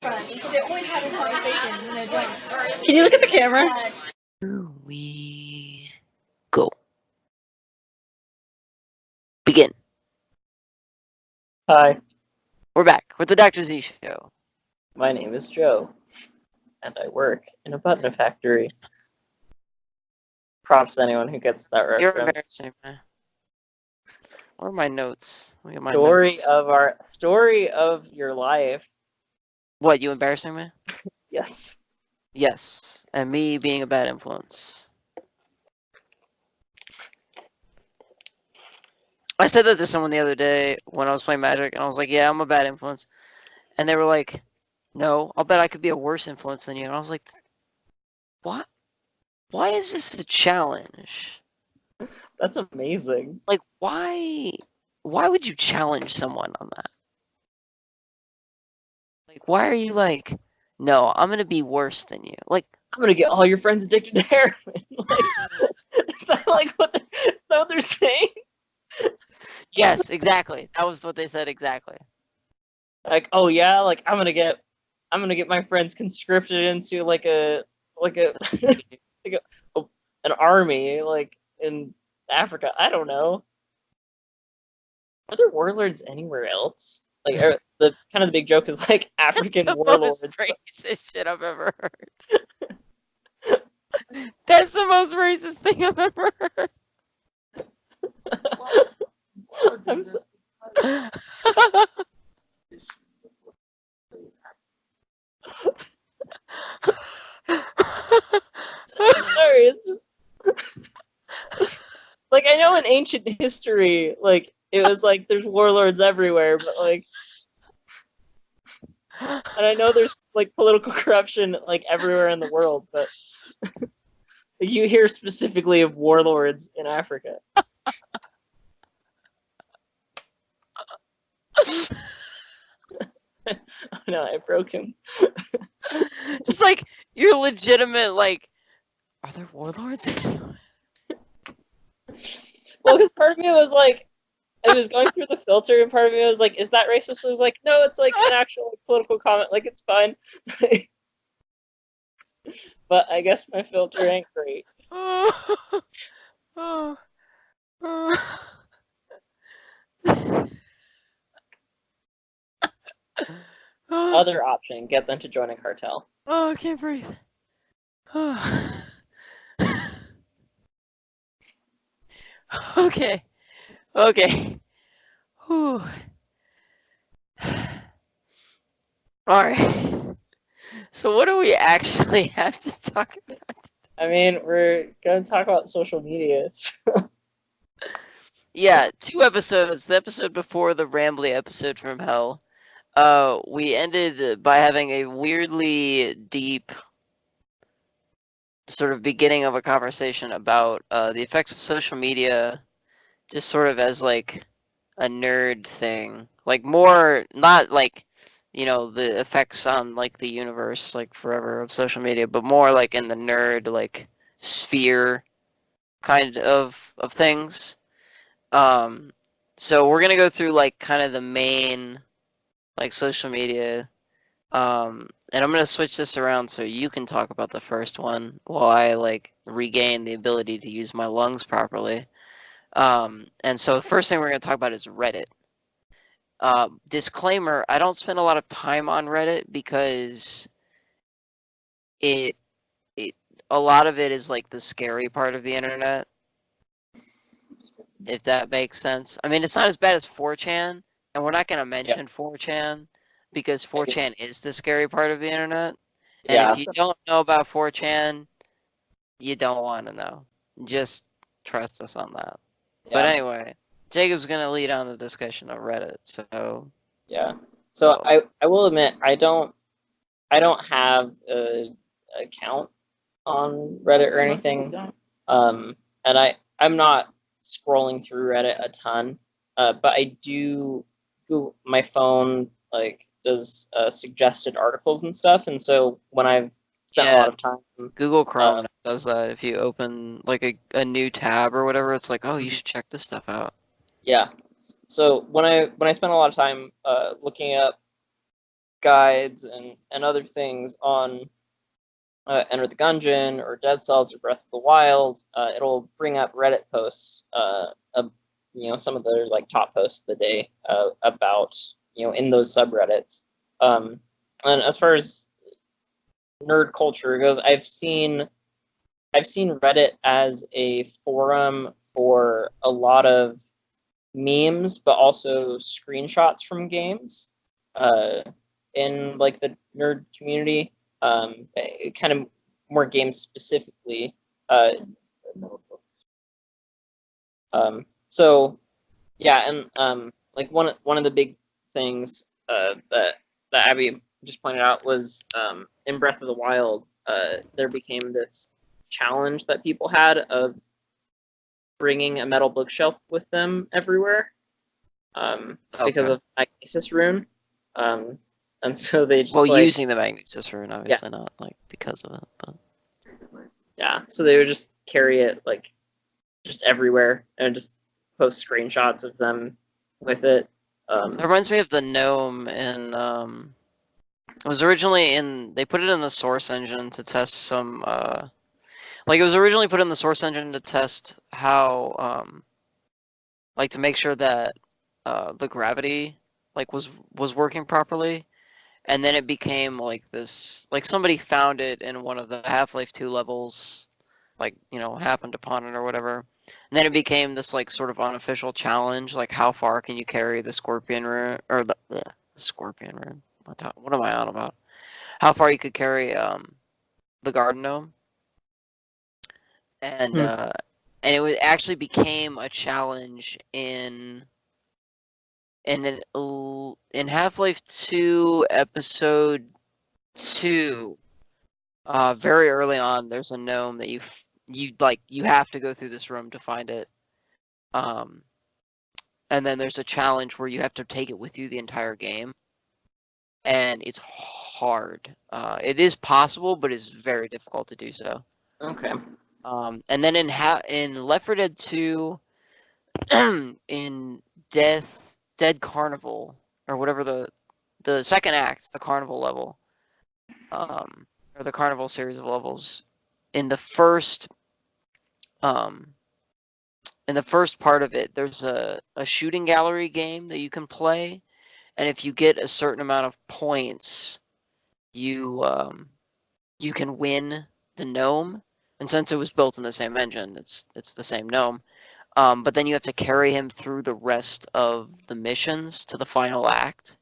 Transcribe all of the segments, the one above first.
Because they always have this conversation when they're drunk. Can you look at the camera? Here we go. Begin. Hi, We're back with the Dr. Z Show. my name is Joe, and I work in a button factory. Props to anyone who gets that You're reference. embarrassing, man. Where are my notes? Look at my Story notes. of your life. What, you embarrassing me? Yes. Yes. And me being a bad influence. I said that to someone the other day when I was playing Magic, and I was like, yeah, I'm a bad influence. And they were like, no, I'll bet I could be a worse influence than you. And I was like, what? Why is this a challenge? That's amazing. Like, why would you challenge someone on that? Like, why are you like, no, I'm gonna be worse than you? Like, I'm gonna get all your friends addicted to heroin. Is that what they're saying? yes, exactly. That was what they said exactly. Like, oh yeah, like I'm gonna get my friends conscripted into like an army like in Africa. I don't know. Are there warlords anywhere else? Like the big joke is like African That's the warlords. most racist shit I've ever heard. That's the most racist thing I've ever heard. I'm so- I'm sorry. It's just like I know in ancient history, like it was like there's warlords everywhere, but like, and I know there's like political corruption like everywhere in the world, but you hear specifically of warlords in Africa. Oh no, I broke him. Just like you're legitimate. Like, are there warlords anywhere? Well, because part of me was like, I was going through the filter, and part of me was like, "Is that racist?" I was like, "No, it's like an actual like, political comment. Like it's fine." But I guess my filter ain't great. Other option: get them to join a cartel. Oh, I can't breathe. Okay. Okay. Whew. Alright. So what do we actually have to talk about? I mean, we're gonna talk about social media. Yeah, 2 episodes. The episode before the Rambly episode from Hell. We ended by having a weirdly deep sort of beginning of a conversation about the effects of social media, just sort of as like a nerd thing, like more not like the effects on like the universe like forever of social media, but more like in the nerd like sphere kind of things. So we're gonna go through like kind of the main like social media. And I'm gonna switch this around so you can talk about the first one while I like regain the ability to use my lungs properly. And so the first thing we're gonna talk about is Reddit. Disclaimer: I don't spend a lot of time on Reddit because a lot of it is like the scary part of the internet, if that makes sense. I mean, it's not as bad as 4chan, and we're not gonna mention 4chan because 4chan is the scary part of the internet. And if you don't know about 4chan, you don't want to know. Just trust us on that. Yeah. But anyway, Jacob's gonna lead on the discussion of Reddit. So yeah. So I will admit I don't have an account on Reddit or anything. And I'm not scrolling through Reddit a ton. But I do Google, my phone like does suggested articles and stuff, and so when I've spent a lot of time, Google Chrome does that. If you open like a new tab or whatever, it's like, oh, you should check this stuff out. Yeah. So when I spend a lot of time looking up guides and other things on Enter the Gungeon or Dead Cells or Breath of the Wild, it'll bring up Reddit posts, some of the like top posts of the day about in those subreddits. And as far as nerd culture goes, I've seen Reddit as a forum for a lot of memes, but also screenshots from games in like the nerd community. Kind of more game specifically. So yeah, and like one of the big things that Abby just pointed out was in Breath of the Wild, there became this challenge that people had of bringing a metal bookshelf with them everywhere because of Magnesis Rune. And so they just using the Magnesis Rune, obviously, not like because of it, but yeah. So they would just carry it like just everywhere and just post screenshots of them with it. It reminds me of the gnome in it was originally they put it in the Source engine to test some like it was originally put in the Source engine to test how like to make sure that the gravity like was working properly. And then it became like this, like somebody found it in one of the Half-Life 2 levels, like, happened upon it or whatever. And then it became this like sort of unofficial challenge, like how far can you carry the Scorpion Rune, or the Scorpion Rune? What am I on about? How far you could carry the Garden Gnome. And it actually became a challenge in Half-Life 2 episode 2, very early on, there's a gnome that you have to go through this room to find it. And then there's a challenge where you have to take it with you the entire game. And it's hard. It is possible, but it's very difficult to do so. Okay. And then in Left 4 Dead 2, in Dead Carnival, or whatever the second act, the Carnival level, or the Carnival series of levels, in the first part of it, there's a shooting gallery game that you can play, and if you get a certain amount of points, you can win the gnome. And since it was built in the same engine, it's the same gnome. But then you have to carry him through the rest of the missions to the final act.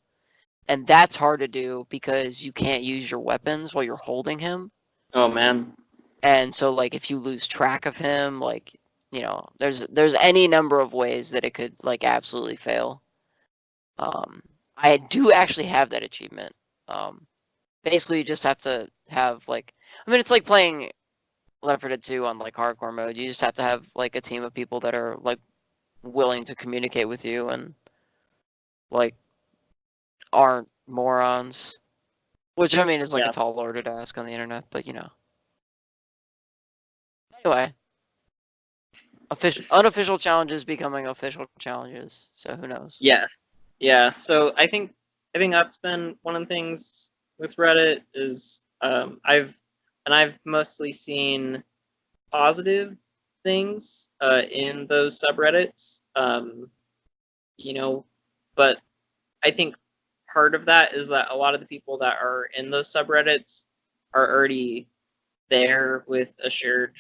And that's hard to do because you can't use your weapons while you're holding him. Oh, man. And so, like, if you lose track of him, like, there's any number of ways that it could, like, absolutely fail. I do actually have that achievement. Basically, you just have to have, like, it's like playing Left 4 Dead 2 on like hardcore mode. You just have to have like a team of people that are like willing to communicate with you and like aren't morons. Which is like a tall order to ask on the internet, but Anyway. Unofficial challenges becoming official challenges, so who knows? Yeah. Yeah. So I think that's been one of the things with Reddit is I've mostly seen positive things in those subreddits, but I think part of that is that a lot of the people that are in those subreddits are already there with a shared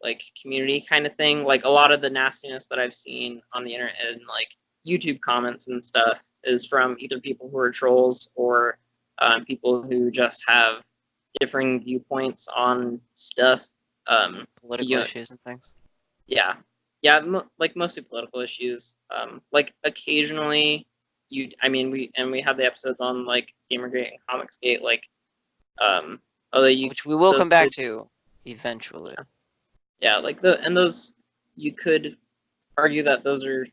like community kind of thing. Like a lot of the nastiness that I've seen on the internet and like YouTube comments and stuff is from either people who are trolls or people who just have differing viewpoints on stuff, political issues and things. Yeah, like mostly political issues. Like occasionally, we had the episodes on like Gamergate and Comicsgate, like, which we will come back to eventually. Yeah, like those you could argue that those are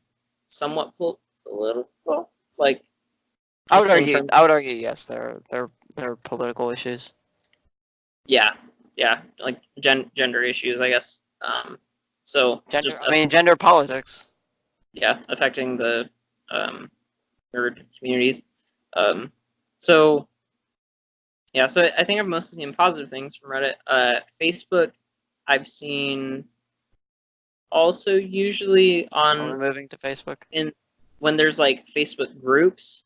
somewhat political, like. I would argue yes, they're political issues. Yeah, like gender issues, I guess. So gender politics. Yeah, affecting the nerd communities. So Yeah, so I think I've mostly seen positive things from Reddit. Facebook, I've seen also usually Are we on moving to Facebook? in when there's like Facebook groups.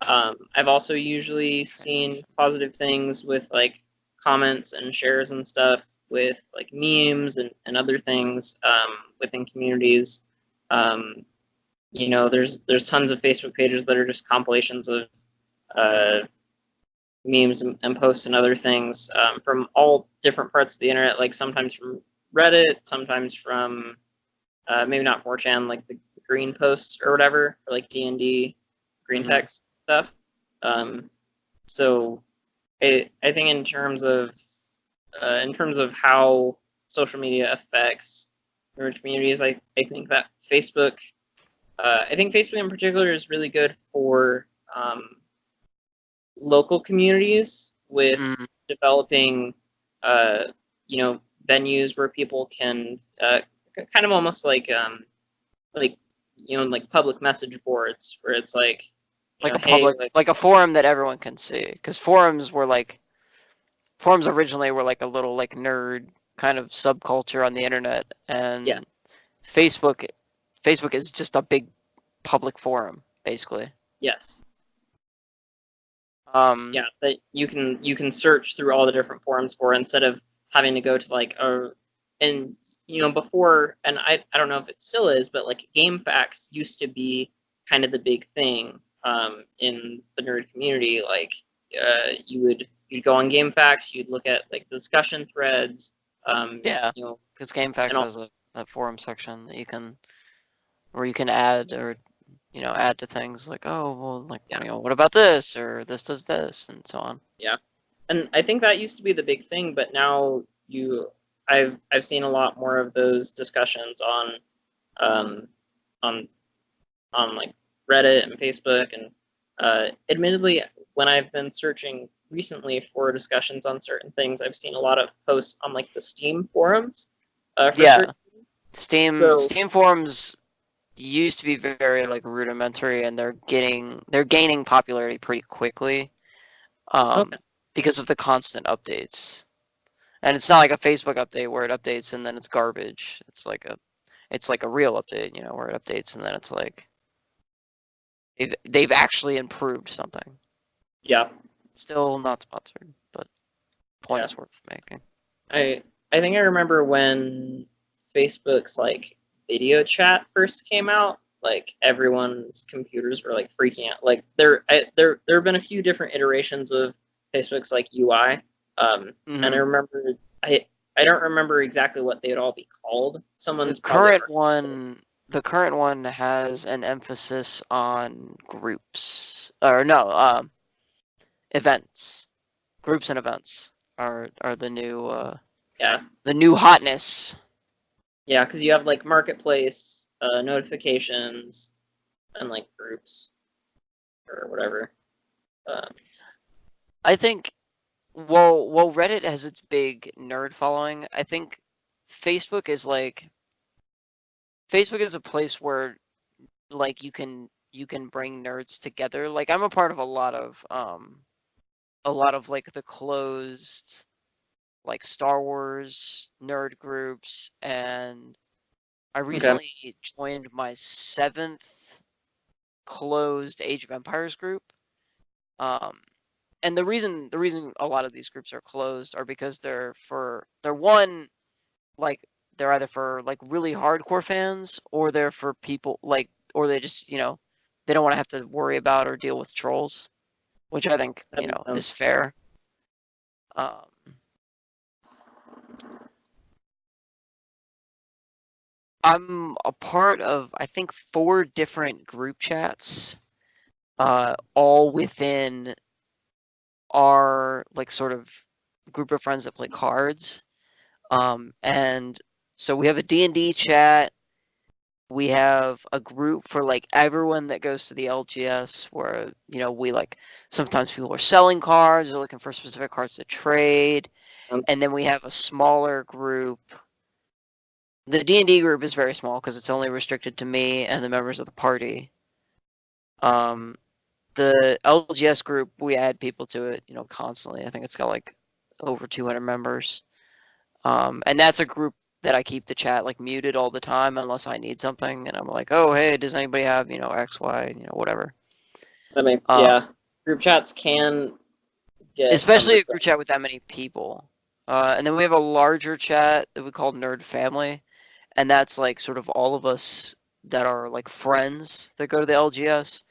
Okay. I've also usually seen positive things with like comments and shares and stuff with like memes and other things within communities. Um, there's tons of Facebook pages that are just compilations of uh, memes and posts and other things from all different parts of the internet, like sometimes from Reddit, sometimes from maybe not 4chan, like the green posts or whatever, for like D&D, green text stuff. So I think in terms of how social media affects nerd communities, I think that I think Facebook in particular is really good for local communities with Mm. developing, uh, venues where people can kind of almost like like public message boards where it's like Like a hey, public, like a forum that everyone can see. Because forums originally were like a little like nerd kind of subculture on the internet, and yeah, Facebook Facebook is just a big public forum, basically. yes, Um, yeah, that you can search through all the different forums for instead of having to go to like a and before, and I don't know if it still is, but like GameFAQs used to be kind of the big thing in the nerd community. Like you'd go on GameFAQs, you'd look at like the discussion threads, yeah, you know, because and GameFAQs all, has a forum section that where you can add or add to things like, oh well, like yeah, what about this, or this does this, and so on. yeah. And I think that used to be the big thing, but now I've seen a lot more of those discussions um, on like Reddit and Facebook, and admittedly, when I've been searching recently for discussions on certain things, I've seen a lot of posts on like the Steam forums for Yeah, certain. Steam So Steam forums used to be very like rudimentary, and they're gaining popularity pretty quickly, okay, because of the constant updates. And it's not like a Facebook update where it updates and then it's garbage. It's like a real update, where it updates and then it's like they've actually improved something. yeah, Still not sponsored, but point yeah. is worth making. I think I remember when Facebook's like video chat first came out, like everyone's computers were like freaking out. Like there have been a few different iterations of Facebook's like UI, and I Hmm. remember I don't remember exactly what they'd all be called. The Someone's probably current one, the current one has an emphasis on groups, or no, events. Groups and events are yeah, the new hotness. yeah, because you have like marketplace, notifications, and like groups or whatever. Um, I think while Reddit has its big nerd following, I think Facebook is like Facebook is a place where like you can bring nerds together. Like I'm a part of a lot of like the closed like Star Wars nerd groups, and I okay, recently joined my 7th closed Age of Empires group. Um, and the reason a lot of these groups are closed are because like they're either for like really hardcore fans, or they're for people like, or they just they don't want to have to worry about or deal with trolls, which I think that makes sense. is fair. Um, I'm a part of, I think, 4 different group chats, all within our like sort of group of friends that play cards. And so we have a D&D chat. We have a group for like everyone that goes to the LGS, where we like sometimes people are selling cards or looking for specific cards to trade. Um, And then we have a smaller group. The D&D group is very small because it's only restricted to me and the members of the party. The the LGS group, we add people to it, you know, constantly. I think it's got like over 200 members. And that's a group that I keep the chat like muted all the time unless I need something, and I'm like, oh hey, does anybody have, you know, X, Y, you know, whatever. I mean, yeah, group chats can get especially a group chat with that many people. And then we have a larger chat that we call Nerd Family, and that's like sort of all of us that are like friends that go to the LGS,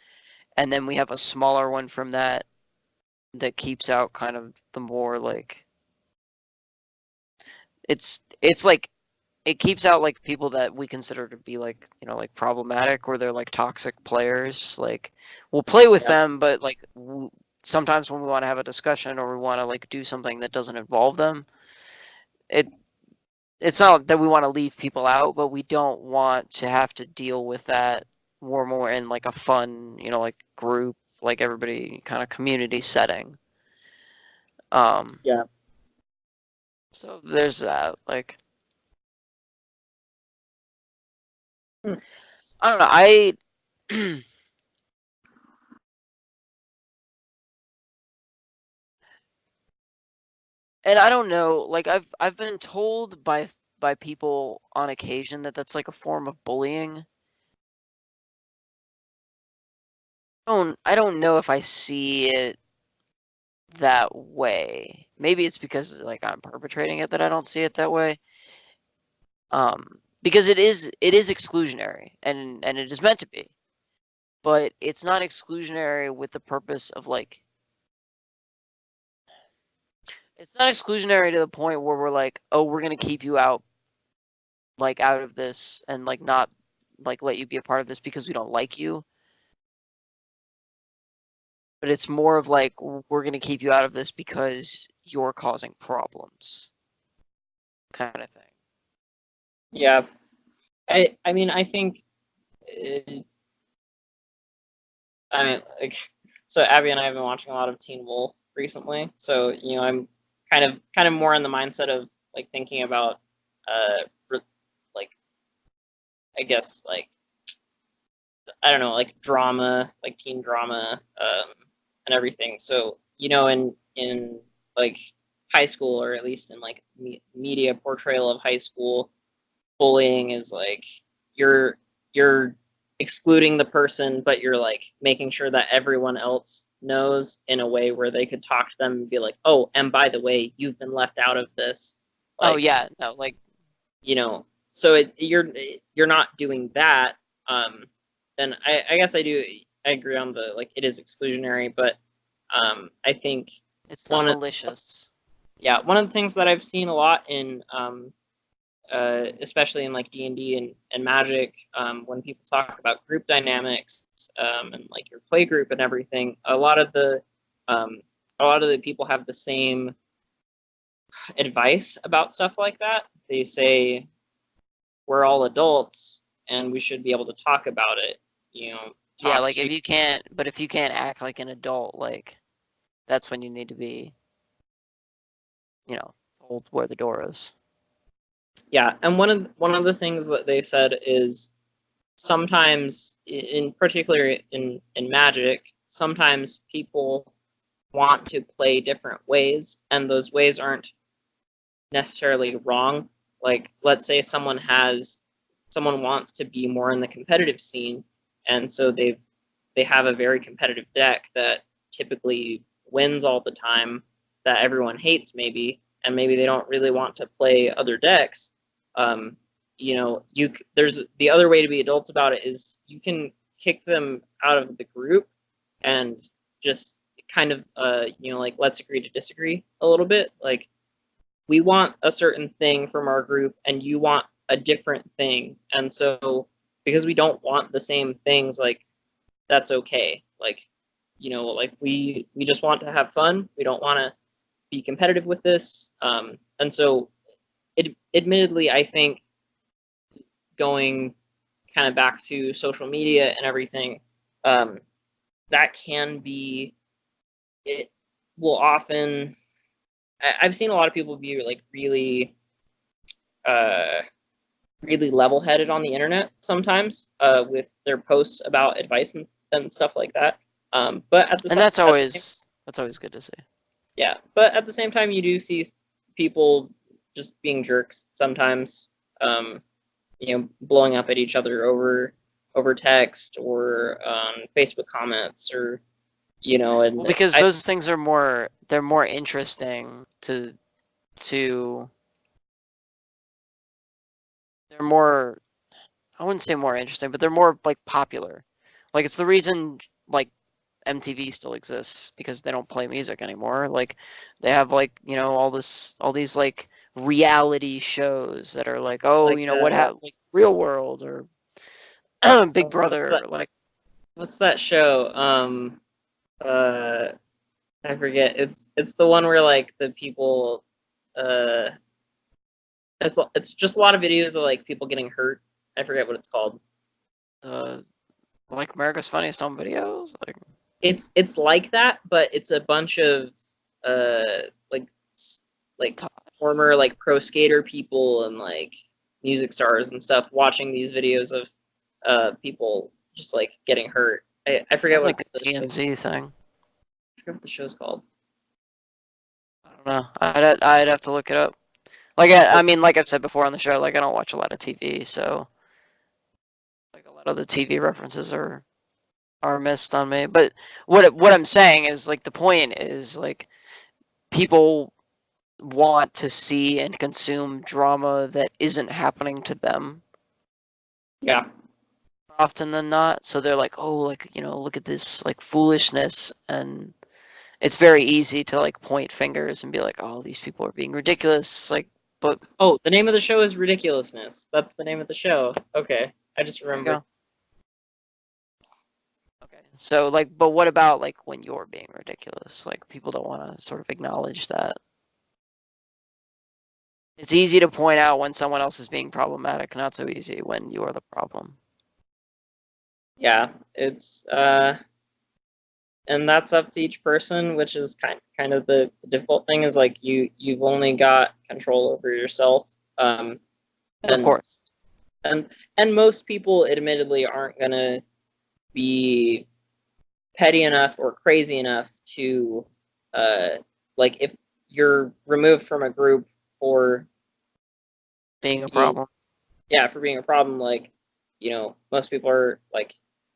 and then we have a smaller one from that that keeps out kind of the more like it's like it keeps out like people that we consider to be like, you know, like problematic, or they're like toxic players. Like we'll play with them, but like sometimes when we want to have a discussion or we want to like do something that doesn't involve them, it's not that we want to leave people out, but we don't want to have to deal with that. We're more in like a fun, you know, like group, like everybody kind of community setting. Yeah. So there's that, like. I don't know. And I don't know. Like I've been told by people on occasion that that's like a form of bullying. I don't know if I see it that way. Maybe it's because like I'm perpetrating it that I don't see it that way. Because it is exclusionary, and it is meant to be, but it's not exclusionary with the purpose of like. It's not exclusionary to the point where we're like, oh, we're gonna keep you out, like out of this, and like not like let you be a part of this because we don't like you. But it's more of like, we're gonna keep you out of this because you're causing problems, kind of thing. Yeah, I mean, I think, I mean, like, so Abby and I have been watching a lot of Teen Wolf recently, so you know, I'm kind of more in the mindset of like thinking about, like, I guess like, I don't know, like drama, like teen drama, and everything. So you know, in like high school, or at least in like media portrayal of high school, bullying is like you're excluding the person, but you're like making sure that everyone else knows in a way where they could talk to them and be like, oh, and by the way, you've been left out of this. Like, oh yeah, no, like, you know, so you're not doing that. Then I guess I agree on the like it is exclusionary, but I think it's not malicious. Yeah, one of the things that I've seen a lot in especially in like D&D and Magic, when people talk about group dynamics, and like your play group and everything, a lot of the people have the same advice about stuff like that. They say we're all adults and we should be able to talk about it. You know. Yeah, like if you can't act like an adult, like that's when you need to be, you know, told where the door is. Yeah, and one of the things that they said is sometimes, in particular in Magic, sometimes people want to play different ways, and those ways aren't necessarily wrong. Like, let's say someone wants to be more in the competitive scene, and so they have a very competitive deck that typically wins all the time, that everyone hates maybe, and maybe they don't really want to play other decks. You know, there's the other way to be adults about it is you can kick them out of the group and just kind of you know, like, let's agree to disagree a little bit. Like, we want a certain thing from our group and you want a different thing, and so because we don't want the same things, like, that's okay. Like, you know, like we just want to have fun. We don't want to be competitive with this, and so admittedly, I think going kind of back to social media and everything, that can be, it will often, I've seen a lot of people be like really level-headed on the internet sometimes, with their posts about advice and stuff like that. But at the And that's always good to see. yeah, but at the same time, you do see people just being jerks sometimes. Blowing up at each other over text or on Facebook comments or and Well, because those things are more interesting to they're more, I wouldn't say more interesting, but they're more like popular. Like it's the reason like MTV still exists, because they don't play music anymore. Like they have like, all these like reality shows that are like, oh, Like, what happened, like Real World or Big Brother, like what's that show? I forget. It's the one where like the people it's just a lot of videos of like people getting hurt. I forget what it's called. like America's Funniest Home Videos. Like it's like that, but it's a bunch of like former like pro skater people and like music stars and stuff watching these videos of people just like getting hurt. I forget what like the TMZ thing. I forget what the show's called. I don't know. I'd have to look it up. Like I mean, like I've said before on the show, like I don't watch a lot of TV, so like a lot of the TV references are missed on me. But what I'm saying is like the point is like people want to see and consume drama that isn't happening to them. Yeah. Often than not. So they're like, oh, like, look at this like foolishness, and it's very easy to like point fingers and be like, oh, these people are being ridiculous. Like, but oh, the name of the show is Ridiculousness. That's the name of the show. Okay. I just remembered. Okay. So like, but what about like when you're being ridiculous? Like people don't want to sort of acknowledge that. It's easy to point out when someone else is being problematic, not so easy when you're the problem. Yeah, it's and that's up to each person, which is kind of the difficult thing is like you've only got control over yourself. And, of course. And most people admittedly aren't gonna be petty enough or crazy enough to like if you're removed from a group for being a problem. For being a problem, like, most people are like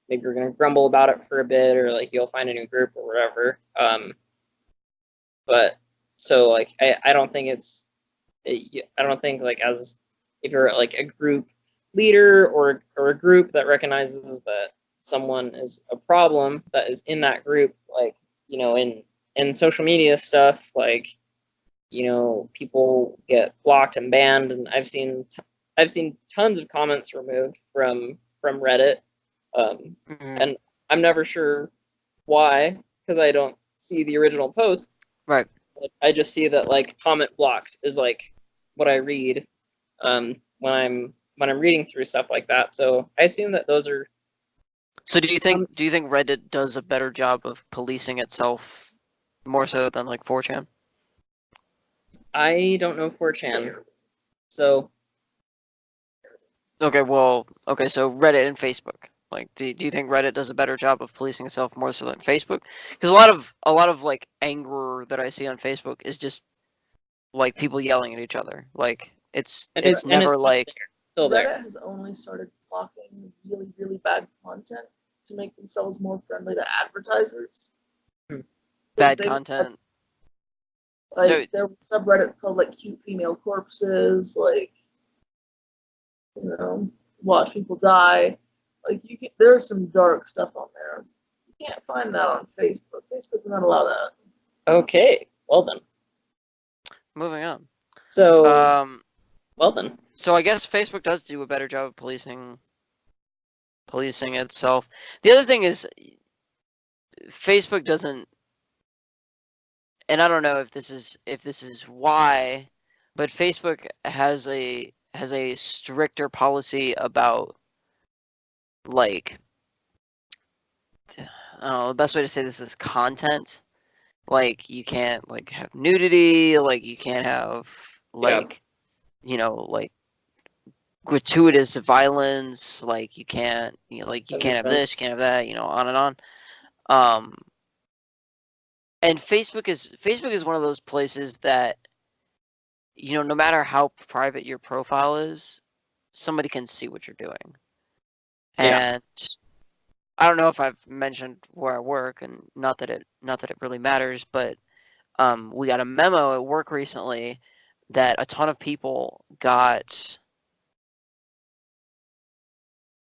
maybe you're gonna grumble about it for a bit, or like you'll find a new group or whatever. But so like I don't think I don't think like as if you're like a group leader or a group that recognizes that someone is a problem that is in that group, like in social media stuff, like people get blocked and banned, and I've seen tons of comments removed from Reddit. And I'm never sure why, because I don't see the original post. Right. But I just see that like comment blocked is like what I read when I'm reading through stuff like that. So I assume that those are. So do you think Reddit does a better job of policing itself more so than like 4chan? I don't know 4chan, so. Okay, so Reddit and Facebook. Like, do you think Reddit does a better job of policing itself more so than Facebook? Because a lot of like anger that I see on Facebook is just like people yelling at each other. Like it's never like still there. Reddit has only started blocking really, really bad content to make themselves more friendly to advertisers. Bad content. Like there was a subreddit called like cute female corpses, like watch people die. Like there's some dark stuff on there. You can't find that on Facebook. Facebook does not allow that. Okay, well then. Moving on. So well then. So I guess Facebook does do a better job of policing itself. The other thing is Facebook doesn't, and I don't know if this is why, but Facebook has a stricter policy about like, I don't know, the best way to say this is content. Like you can't like have nudity, like you can't have like like gratuitous violence, like you can't have this, you can't have that, on and on. Um, and Facebook is one of those places that, you know, no matter how private your profile is, somebody can see what you're doing. Yeah. And I don't know if I've mentioned where I work, and not that it really matters, but we got a memo at work recently that a ton of people got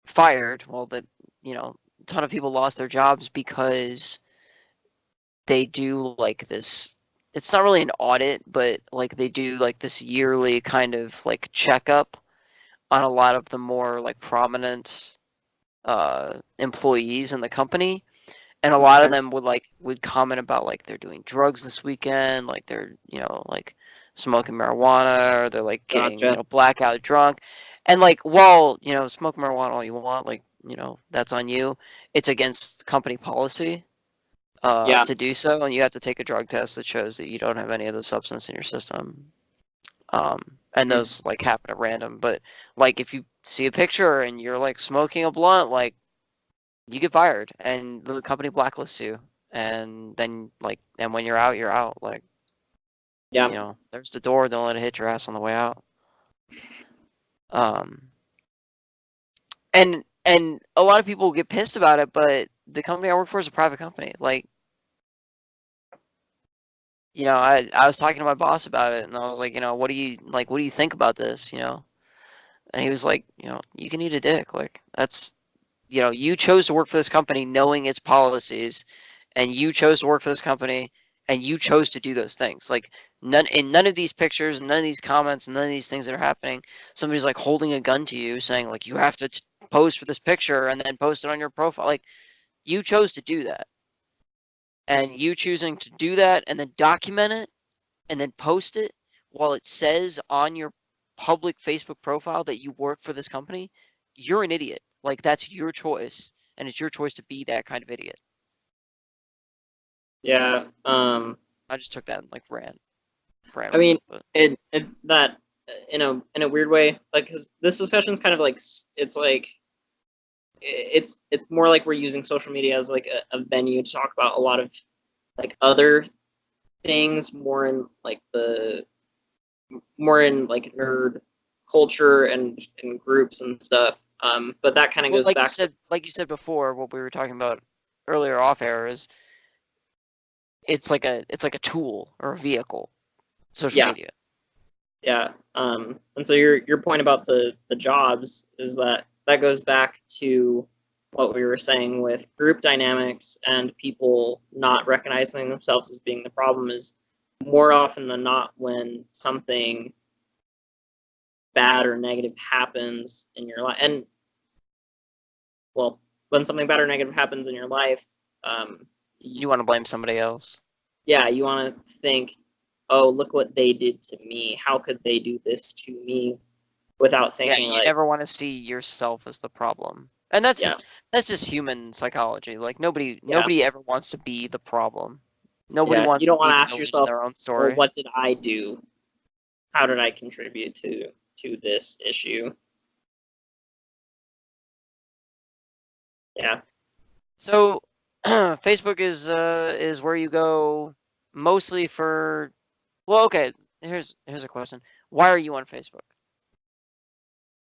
fired. Well, that, you know, a ton of people lost their jobs because they do like this. It's not really an audit, but like they do like this yearly kind of like checkup on a lot of the more like prominent employees in the company, and a lot of Okay. them would comment about like they're doing drugs this weekend, like they're, you know, like smoking marijuana, or they're like getting, you Gotcha. know, blackout drunk. And like, well, you know, smoke marijuana all you want, like, you know, that's on you. It's against company policy Yeah. to do so, and you have to take a drug test that shows that you don't have any of the substance in your system. And Hmm. those like happen at random, but like if you see a picture and you're like smoking a blunt, like you get fired and the company blacklists you. And then like, and when you're out, you're out. Like, Yeah. you know, there's the door. Don't let it hit your ass on the way out. Um, and a lot of people get pissed about it, but the company I work for is a private company. Like, you know, I was talking to my boss about it, and I was like, you know, what do you think about this? You know, and he was like, you know, you can eat a dick. Like, that's, you know, you chose to work for this company knowing its policies, and you chose to work for this company, and you chose to do those things. Like, none of these pictures, none of these comments, none of these things that are happening, somebody's like holding a gun to you saying like you have to pose for this picture and then post it on your profile. Like, you chose to do that, and you choosing to do that and then document it and then post it while it says on your public Facebook profile that you work for this company, you're an idiot. Like, that's your choice, and it's your choice to be that kind of idiot. Yeah. I just took that and like ran I with mean, it. But it that in a weird way, like, because this discussion is kind of like it's like it's more like we're using social media as like a venue to talk about a lot of like other things, more in like nerd culture and groups and stuff. But that kind of well, goes back. like you said before, what we were talking about earlier off air is it's like a tool or a vehicle, social Yeah. media. Yeah. And so your point about the jobs is that goes back to what we were saying with group dynamics and people not recognizing themselves as being the problem is more often than not when something bad or negative happens in your life. And well, when something bad or negative happens in your life, You want to blame somebody else. yeah, you want to think, oh, look what they did to me. How could they do this to me? Without Yeah, thinking you like, never want to see yourself as the problem. And that's yeah, just human psychology. Like, yeah, nobody ever wants to be the problem. Nobody yeah. You wants to don't be want to the ask villain in yourself, their own well, story. what did I do? How did I contribute to this issue? Yeah. So Facebook is where you go mostly for, well, okay, here's a question. Why are you on Facebook?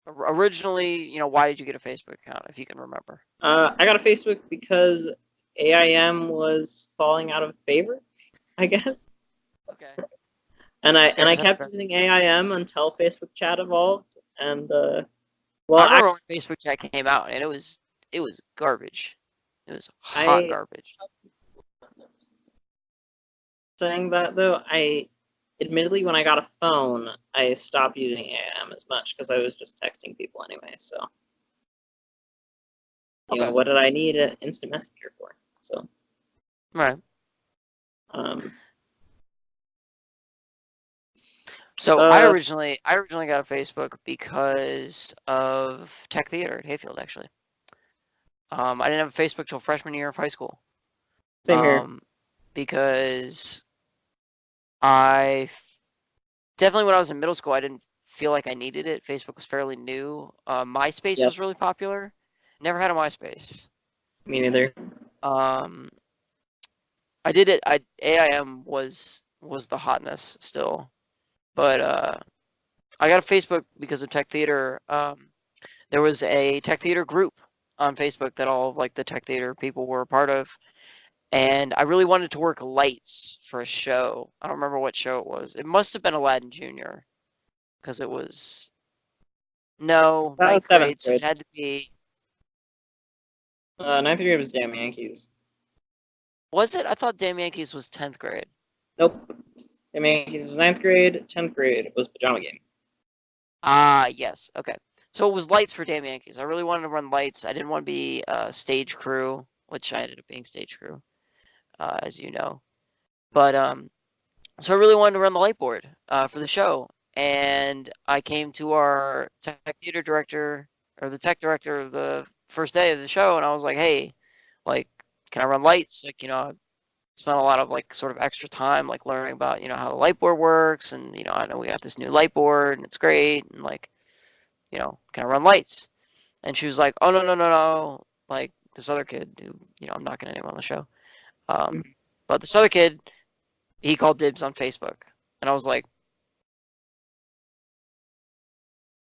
Originally, you know, why did you get a Facebook account, if you can remember? I got a Facebook because AIM was falling out of favor, I guess. Okay. And I That's kept fair. using AIM until Facebook Chat evolved. And I well, remember actually, when Facebook Chat came out, and it was garbage. It was hot I garbage. saying that though, I admittedly when I got a phone, I stopped using AIM as much because I was just texting people anyway. So Okay. what did I need an instant messenger for? So Right. um, So I uh, originally got a Facebook because of Tech Theater at Hayfield, actually. I didn't have a Facebook till freshman year of high school. same here. Because definitely when I was in middle school, I didn't feel like I needed it. Facebook was fairly new. MySpace Yep, was really popular. Never had a MySpace. me neither. I did it. AIM was the hotness still, but I got a Facebook because of Tech Theater. There was a Tech Theater group on Facebook that all of like the Tech Theater people were a part of, and I really wanted to work lights for a show. I don't remember what show it was. It must have been Aladdin Jr. because it was no That was ninth seventh grade, so it grade. had to be. Ninth grade was Damn Yankees. Was it? I thought Damn Yankees was 10th grade. Nope. Damn Yankees was ninth grade. 10th grade was Pajama Game. Ah, yes. Okay. So it was lights for Damn Yankees. I really wanted to run lights. I didn't want to be stage crew, which I ended up being stage crew, as you know. But so I really wanted to run the light board for the show, and I came to our tech theater director or the tech director of the first day of the show, and I was like, "Hey, like, can I run lights? Like, I spent a lot of like sort of extra time like learning about how the light board works, and I know we got this new light board and it's great, and like can I run lights?" And she was like, "Oh, no, no, no, no, like this other kid who I'm not gonna name on the show, but this other kid, he called dibs on Facebook." And I was like,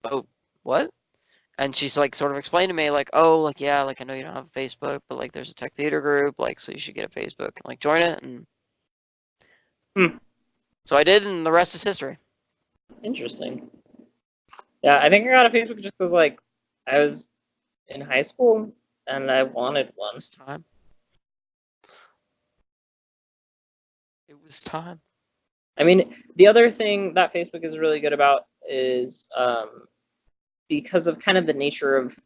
"Oh, what?" And she's like sort of explained to me like, "Oh, like yeah, like I know you don't have a Facebook, but like there's a tech theater group, like so you should get a Facebook and like join it." And so I did, and the rest is history. Interesting. Yeah, I think I got a Facebook just because like I was in high school and I wanted one. It's time. It was time. I mean, the other thing that Facebook is really good about is because of kind of the nature of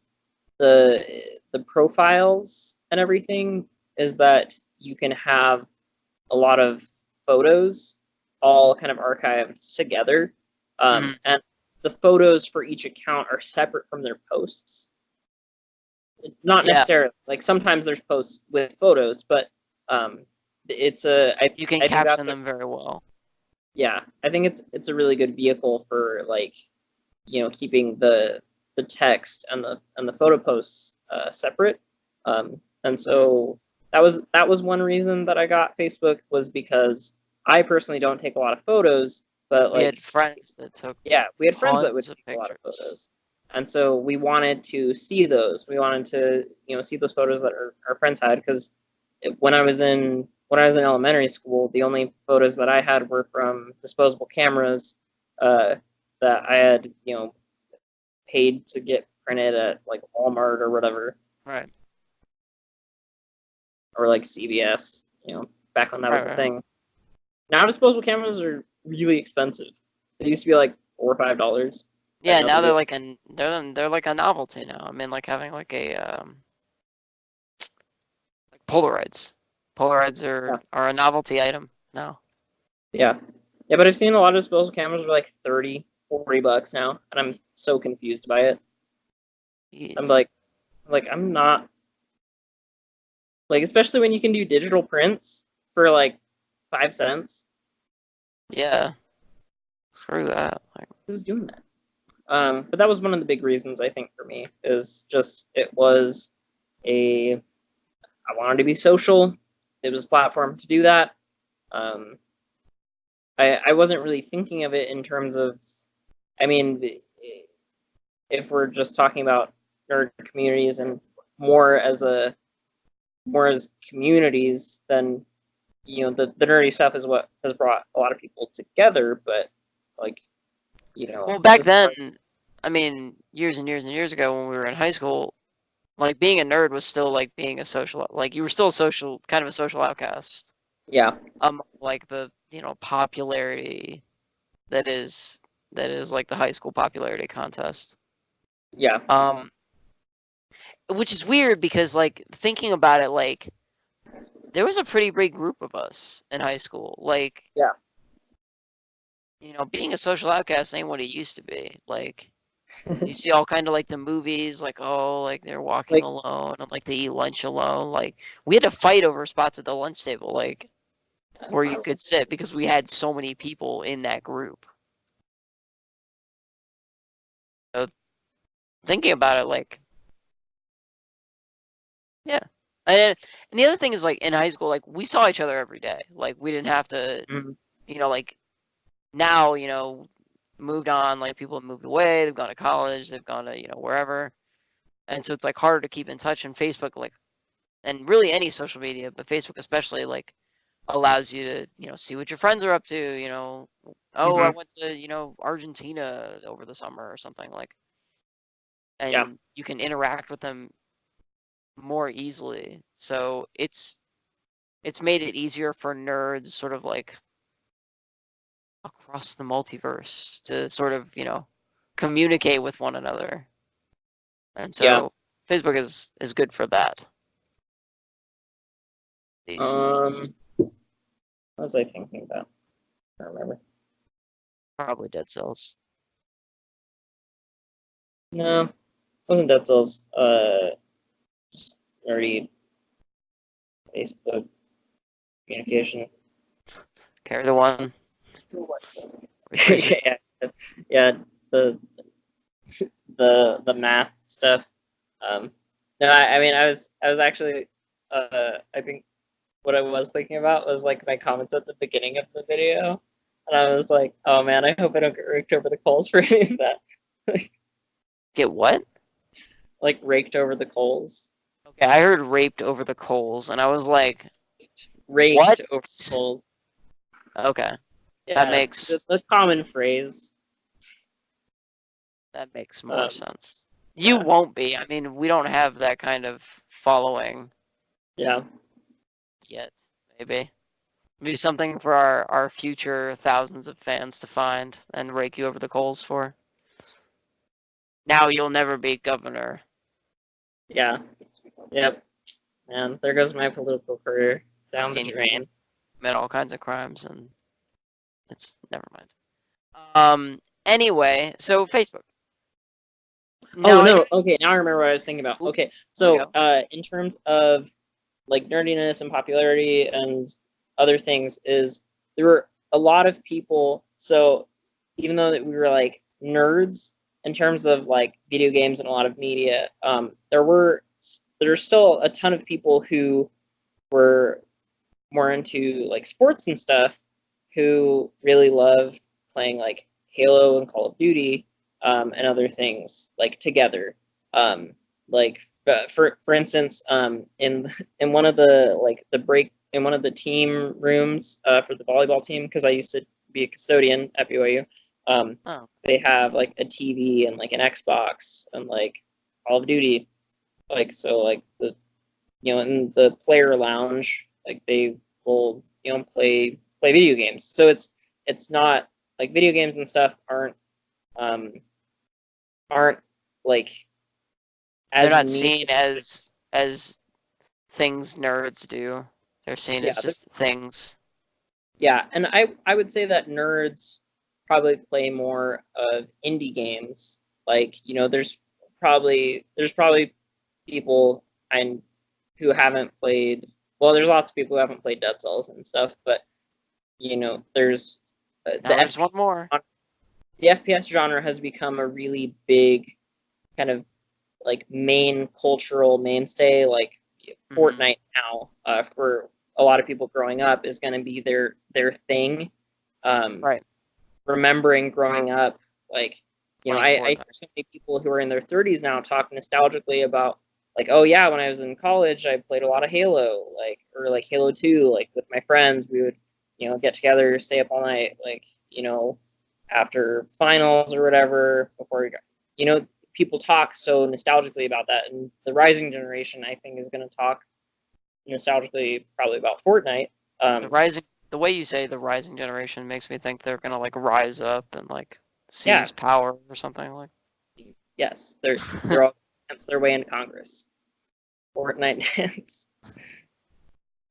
the profiles and everything, is that you can have a lot of photos all kind of archived together, and the photos for each account are separate from their posts. Not Yeah. necessarily, like sometimes there's posts with photos, but it's You can I think caption that's them very well. yeah, I think it's a really good vehicle for like keeping the text and the photo posts separate, and so that was one reason that I got Facebook, was because I personally don't take a lot of photos, but We like had friends that took we had friends that would tons of take a lot of pictures. photos, and so we wanted to see those. We wanted to see those photos that our friends had, because when I was in elementary school, the only photos that I had were from disposable cameras that I had paid to get printed at like Walmart or whatever, Right. or like CVS, back when that was Right, a right. thing. Now disposable cameras are really expensive. They used to be like $4 or $5. Yeah, now now they're they're like a novelty now. I mean, like having like a like Polaroids. Polaroids are a novelty item now. yeah, but I've seen a lot of disposable cameras for like $30-$40 now, and I'm so confused by it. I'm Jeez. like I'm not like, especially when you can do digital prints for like 5 cents. Yeah. Screw that. Like, Who's doing that? But that was one of the big reasons, I think, for me, is just it was I wanted to be social. It was a platform to do that. I wasn't really thinking of it in terms of, I mean, if we're just talking about nerd communities and more as communities, then the nerdy stuff is what has brought a lot of people together. But like, well, back just then, like, I mean, years and years and years ago when we were in high school, like being a nerd was still like being a social, like you were still kind of a social outcast. yeah, Like the popularity that is like the high school popularity contest. yeah, Which is weird because like thinking about it, like there was a pretty big group of us in high school. Like, yeah. Being a social outcast ain't what it used to be. Like, you see all kind of like the movies, like, oh, like they're walking Like, alone, and like they eat lunch alone. Like, we had to fight over spots at the lunch table, like where you could sit, because we had so many people in that group. So thinking about it, like, yeah, And the other thing is, like, in high school, like, we saw each other every day. Like, we didn't have to, Mhm. like, now, moved on, like, people have moved away, they've gone to college, they've gone to, wherever. And so it's, like, harder to keep in touch. And Facebook, like, and really any social media, but Facebook especially, like, allows you to, see what your friends are up to, oh, I Mhm. went to, Argentina over the summer or something, like, Yeah. and you can interact with them more easily. So it's made it easier for nerds sort of like across the multiverse to sort of, communicate with one another. And Yeah. so Facebook is good for that. At least. What was I thinking about? I don't remember. Probably Dead Cells. No, wasn't Dead Cells. Just nerdy Facebook communication. Carry the one. yeah, yeah. The math stuff. No, I mean, I was actually, I think what I was thinking about was like my comments at the beginning of the video, and I was like, oh man, I hope I don't get raked over the coals for any of that. Get what? Like raked over the coals. Okay, I heard raped over the coals, and I was like, Raked what? over the coals. Okay, Yeah, makes- the common phrase. that makes more Um, sense. You yeah. won't be. I mean, we don't have that kind of following Yeah. yet. Maybe. Be something for our future thousands of fans to find and rake you over the coals for. Now you'll never be governor. Yeah. Yep. Man, there goes my political career down the And you drain. commit all kinds of crimes, and it's never mind. Anyway, so Facebook. Oh no, okay, now I remember what I was thinking about. Oop, Okay, there we so in terms of like nerdiness and popularity and other things, is there were a lot of people. So even though that we were like nerds in terms of like video games and a lot of media, there's still a ton of people who were more into like sports and stuff who really love playing like Halo and Call of Duty, and other things like together. Like for instance, in one of the like the break in one of the team rooms for the volleyball team, because I used to be a custodian at BYU. Oh. They have like a TV and like an Xbox and like Call of Duty, like so like the in the player lounge, like they will play video games. So it's not like video games and stuff um aren't like They're as not neat- seen as things nerds do. They're seen as Yeah, just things. Yeah, and I would say that nerds probably play more of indie games. Like, there's probably people who haven't played. Well, there's lots of people who haven't played Dead Cells and stuff, but there's Now there's one more. the FPS genre has become a really big kind of like main cultural mainstay. Like Fortnite now, for a lot of people growing up, is going to be their thing. Right. Remembering growing up, like I hear so many people who are in their 30s now talk nostalgically about like, oh yeah, when I was in college, I played a lot of Halo, or Halo 2, like with my friends. We would get together, stay up all night, like after finals or whatever before we got, people talk so nostalgically about that, and the rising generation, I think, is going to talk nostalgically probably about Fortnite. The way you say the rising generation makes me think they're gonna like rise up and like seize power or something like. Yes, they're all dance their way into Congress. Fortnite dance.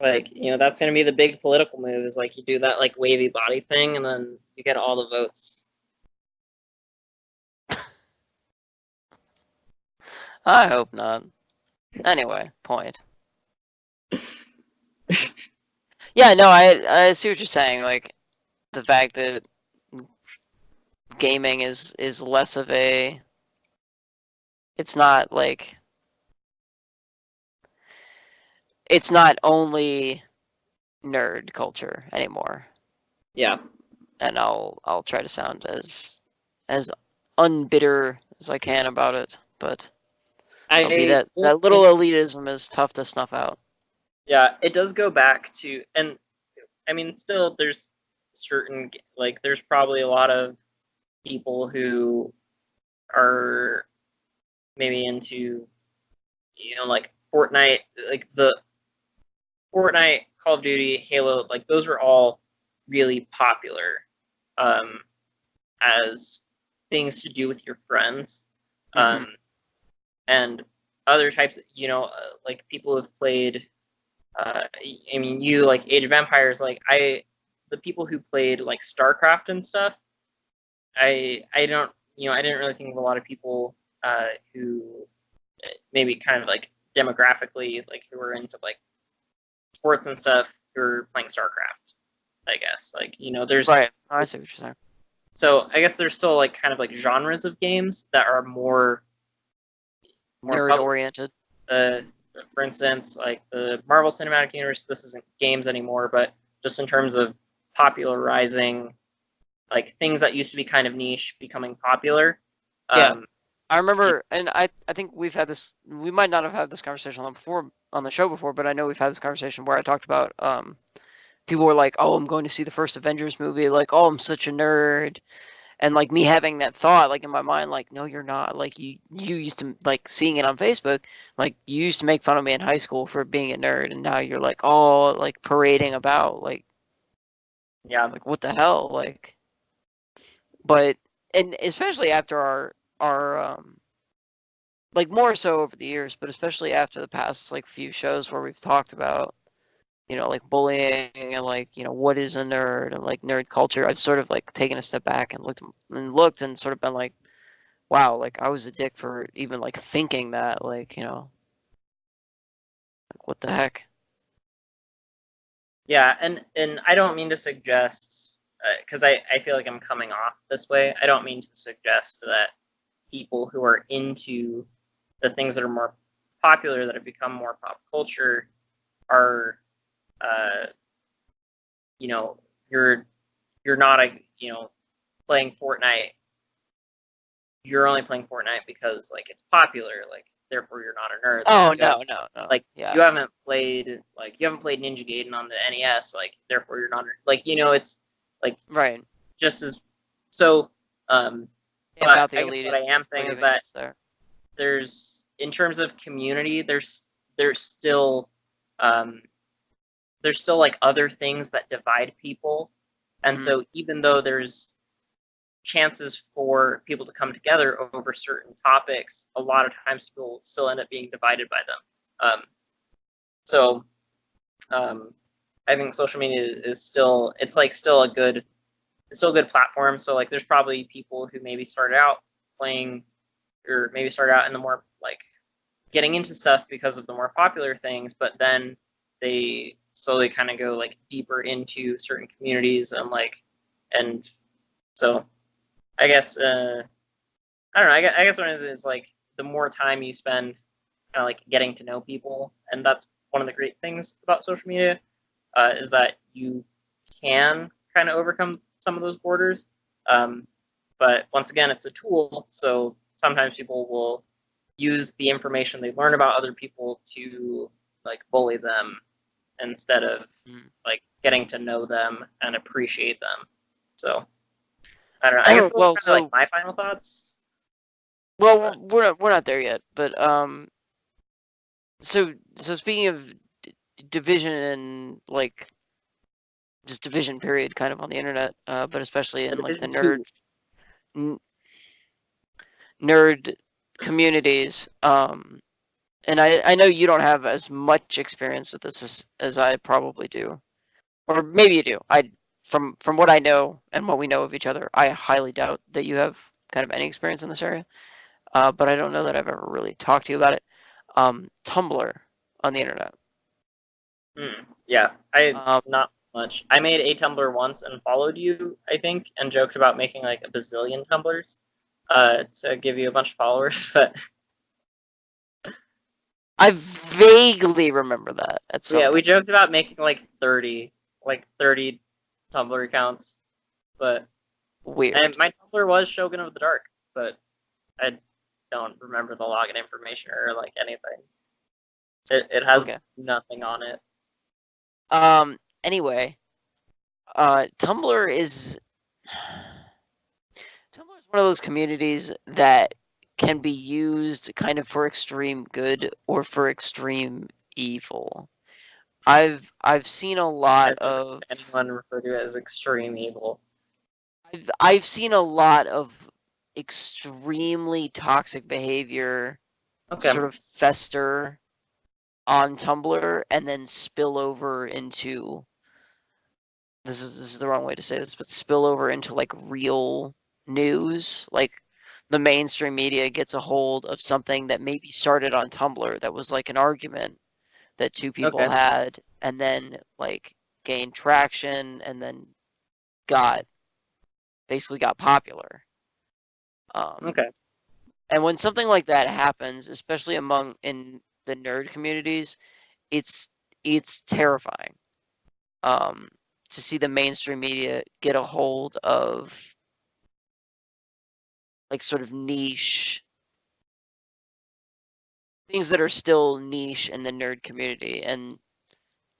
Like, that's gonna be the big political move, is like you do that like wavy body thing and then you get all the votes. I hope not. Anyway, point. Yeah, no, I see what you're saying. Like the fact that gaming is less of a. It's not like. it's not only nerd culture anymore. Yeah. And I'll try to sound as unbitter as I can about it, but it'll be that little elitism is tough to snuff out. Yeah, it does go back to, and I mean, still, there's certain, like, there's probably a lot of people who are maybe into, like Fortnite, like the Fortnite, Call of Duty, Halo, like those were all really popular as things to do with your friends. And other types, like people who've played, I mean, you like Age of Empires, like the people who played like StarCraft and stuff, I don't, I didn't really think of a lot of people who maybe kind of like demographically, like who were into like sports and stuff, who were playing StarCraft, I guess. Like, there's... Right, I see what you're saying. So I guess there's still like kind of like genres of games that are more nerd-oriented. For instance, like the Marvel Cinematic Universe, this isn't games anymore, but just in terms of popularizing like things that used to be kind of niche becoming popular. Yeah. I remember, and I think we might not have had this conversation on the show before, but I know we've had this conversation where I talked about people were like, oh, I'm going to see the first Avengers movie, like, oh, I'm such a nerd. And like me having that thought, like in my mind, like, no, you're not. Like you used to, like, seeing it on Facebook, like you used to make fun of me in high school for being a nerd, and now you're like, oh, like parading about, like, yeah, like what the hell, like. But and especially after our like more so over the years, but especially after the past like few shows where we've talked about, like bullying and like, what is a nerd and like nerd culture, I've sort of like taken a step back and looked and sort of been like, wow, like I was a dick for even like thinking that, like, like what the heck? Yeah, and I don't mean to suggest, because I feel like I'm coming off this way, I don't mean to suggest that people who are into the things that are more popular, that have become more pop culture, are you're not playing Fortnite. You're only playing Fortnite because like it's popular, like therefore you're not a nerd. Oh, like, no. Like yeah. you haven't played Ninja Gaiden on the NES, like therefore you're not like it's like right. Just as so. About the I elitist, what I am saying is that there's in terms of community, there's still like other things that divide people, and so even though there's chances for people to come together over certain topics, a lot of times people still end up being divided by them. I think social media is still a good platform. So like there's probably people who maybe started out playing, or maybe started out in the more like getting into stuff because of the more popular things, but then they slowly kind of go like deeper into certain communities and so I guess I don't know. I guess what it is like the more time you spend kind of like getting to know people, and that's one of the great things about social media, is that you can kind of overcome some of those borders. But once again, it's a tool, so sometimes people will use the information they learn about other people to like bully them instead of like getting to know them and appreciate them. So I don't know. I guess those are kind of like my final thoughts. Well, we're not there yet, but so speaking of division and like just division period kind of on the internet, but especially in like the nerd communities, and I know you don't have as much experience with this as I probably do, or maybe you do. From what I know and what we know of each other, I highly doubt that you have kind of any experience in this area. But I don't know that I've ever really talked to you about it. Tumblr on the internet. Yeah, not much. I made a Tumblr once and followed you, I think, and joked about making like a bazillion Tumblrs to give you a bunch of followers, but I vaguely remember that at some Yeah, we point. joked about making like 30 Tumblr accounts, but Weird. and my Tumblr was Shogun of the Dark, but I don't remember the login information or like anything. It has Okay. nothing on it. Anyway, Tumblr is one of those communities that can be used kind of for extreme good or for extreme evil. I've seen a lot I've never of seen anyone refer to it as extreme evil. I've seen a lot of extremely toxic behavior Okay. sort of fester on Tumblr and then spill over into this is the wrong way to say this, but spill over into like real news. Like the mainstream media gets a hold of something that maybe started on Tumblr that was like an argument that two people Okay. had and then like gained traction and then got basically got popular. Okay. And when something like that happens, especially among in the nerd communities, it's terrifying. To see the mainstream media get a hold of like sort of niche things that are still niche in the nerd community and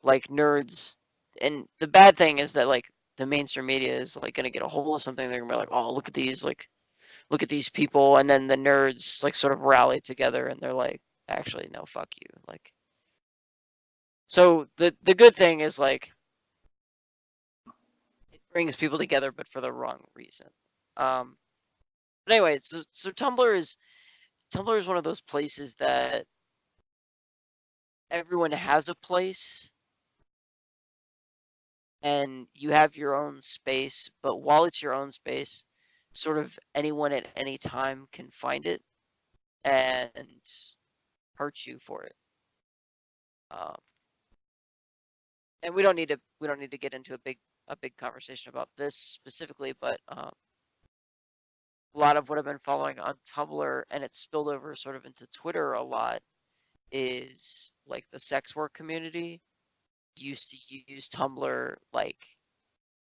like nerds. And the bad thing is that like the mainstream media is like going to get a hold of something. They're going to be like, oh, look at these people. And then the nerds like sort of rally together and they're like, actually, no, fuck you. Like, so the good thing is like, it brings people together, but for the wrong reason. But anyway, so Tumblr is one of those places that everyone has a place and you have your own space, but while it's your own space, sort of anyone at any time can find it and hurt you for it. Um, and we don't need to get into a big conversation about this specifically, but a lot of what I've been following on Tumblr and it's spilled over sort of into Twitter a lot is like the sex work community used to use Tumblr. Like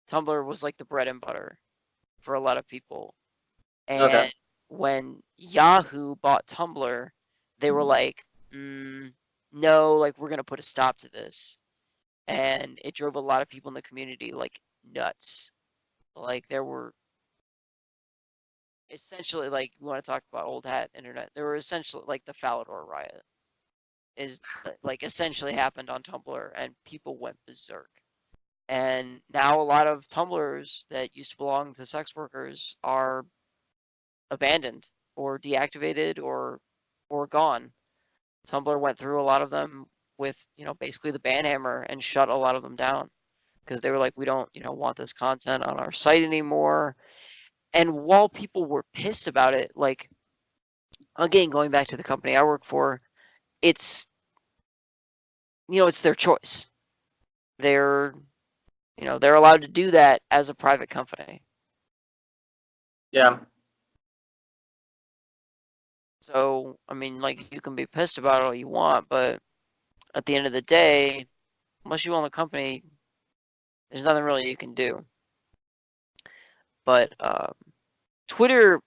Tumblr was like the bread and butter for a lot of people. Okay. And when Yahoo bought Tumblr, they were like, no, like we're gonna put a stop to this. And it drove a lot of people in the community like nuts. Like there were essentially like you want to talk about old hat internet. There were essentially like the Falador riot is like essentially happened on Tumblr and people went berserk. And now a lot of Tumblrs that used to belong to sex workers are abandoned or deactivated or gone. Tumblr went through a lot of them with, basically the ban hammer and shut a lot of them down because they were like, we don't, want this content on our site anymore. And while people were pissed about it, like, again, going back to the company I work for, it's, it's their choice. They're, they're allowed to do that as a private company. Yeah. So, I mean, like, you can be pissed about it all you want, but at the end of the day, unless you own the company, there's nothing really you can do. But Twitter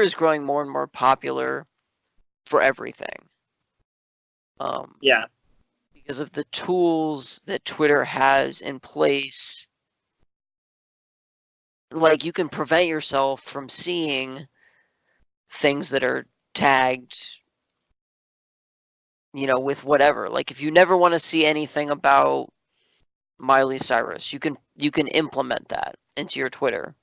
is growing more and more popular for everything. Yeah. Because of the tools that Twitter has in place. Like, you can prevent yourself from seeing things that are tagged, with whatever. Like, if you never want to see anything about Miley Cyrus, you can implement that into your Twitter.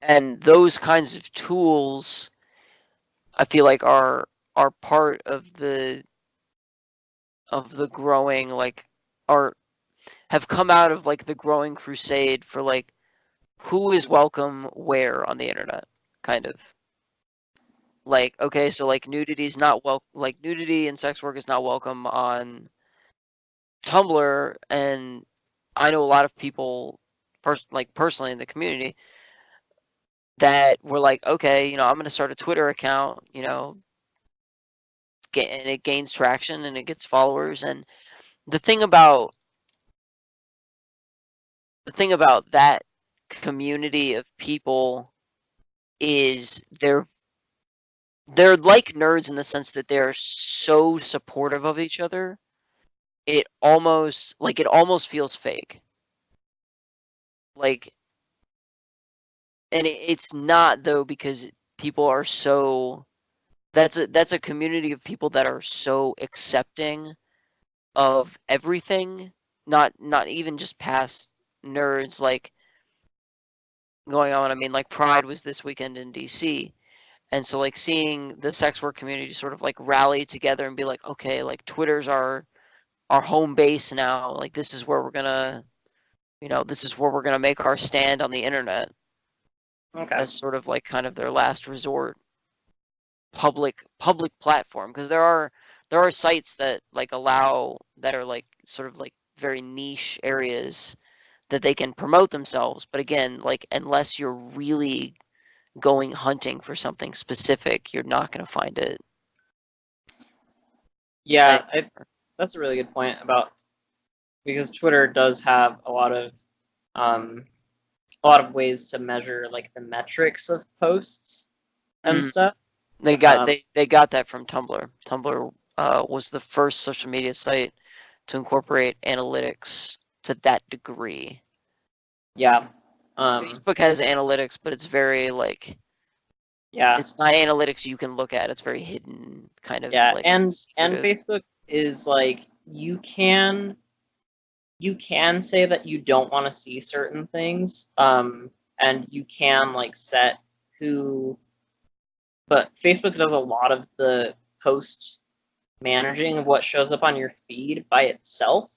And those kinds of tools, I feel like are part of the growing, like, have come out of like the growing crusade for like who is welcome where on the internet, kind of. Like, okay, so like nudity and sex work is not welcome on Tumblr, and I know a lot of people personally in the community that were like, okay, I'm going to start a Twitter account, it gains traction and it gets followers. And the thing about that community of people is they're like nerds in the sense that they're so supportive of each other. It almost feels fake. Like, and it's not though, because people are so, that's a community of people that are so accepting of everything, not even just past nerds like going on. I mean, like Pride was this weekend in DC. And so like seeing the sex work community sort of like rally together and be like, okay, like Twitter's our home base now. Like this is where we're gonna, this is where we're gonna make our stand on the internet. Okay. As sort of like kind of their last resort public platform, because there are sites that like that are like sort of like very niche areas that they can promote themselves, but again, like unless you're really going hunting for something specific, you're not going to find it. Yeah, that's a really good point because Twitter does have a lot of ways to measure like the metrics of posts and stuff. They got they got that from Tumblr. Tumblr was the first social media site to incorporate analytics to that degree. Yeah. Facebook has analytics, but it's very like, it's not analytics you can look at. It's very hidden kind of. Yeah, like, and secretive. Facebook is like you can say that you don't want to see certain things, and you can like set who. But Facebook does a lot of the post managing of what shows up on your feed by itself,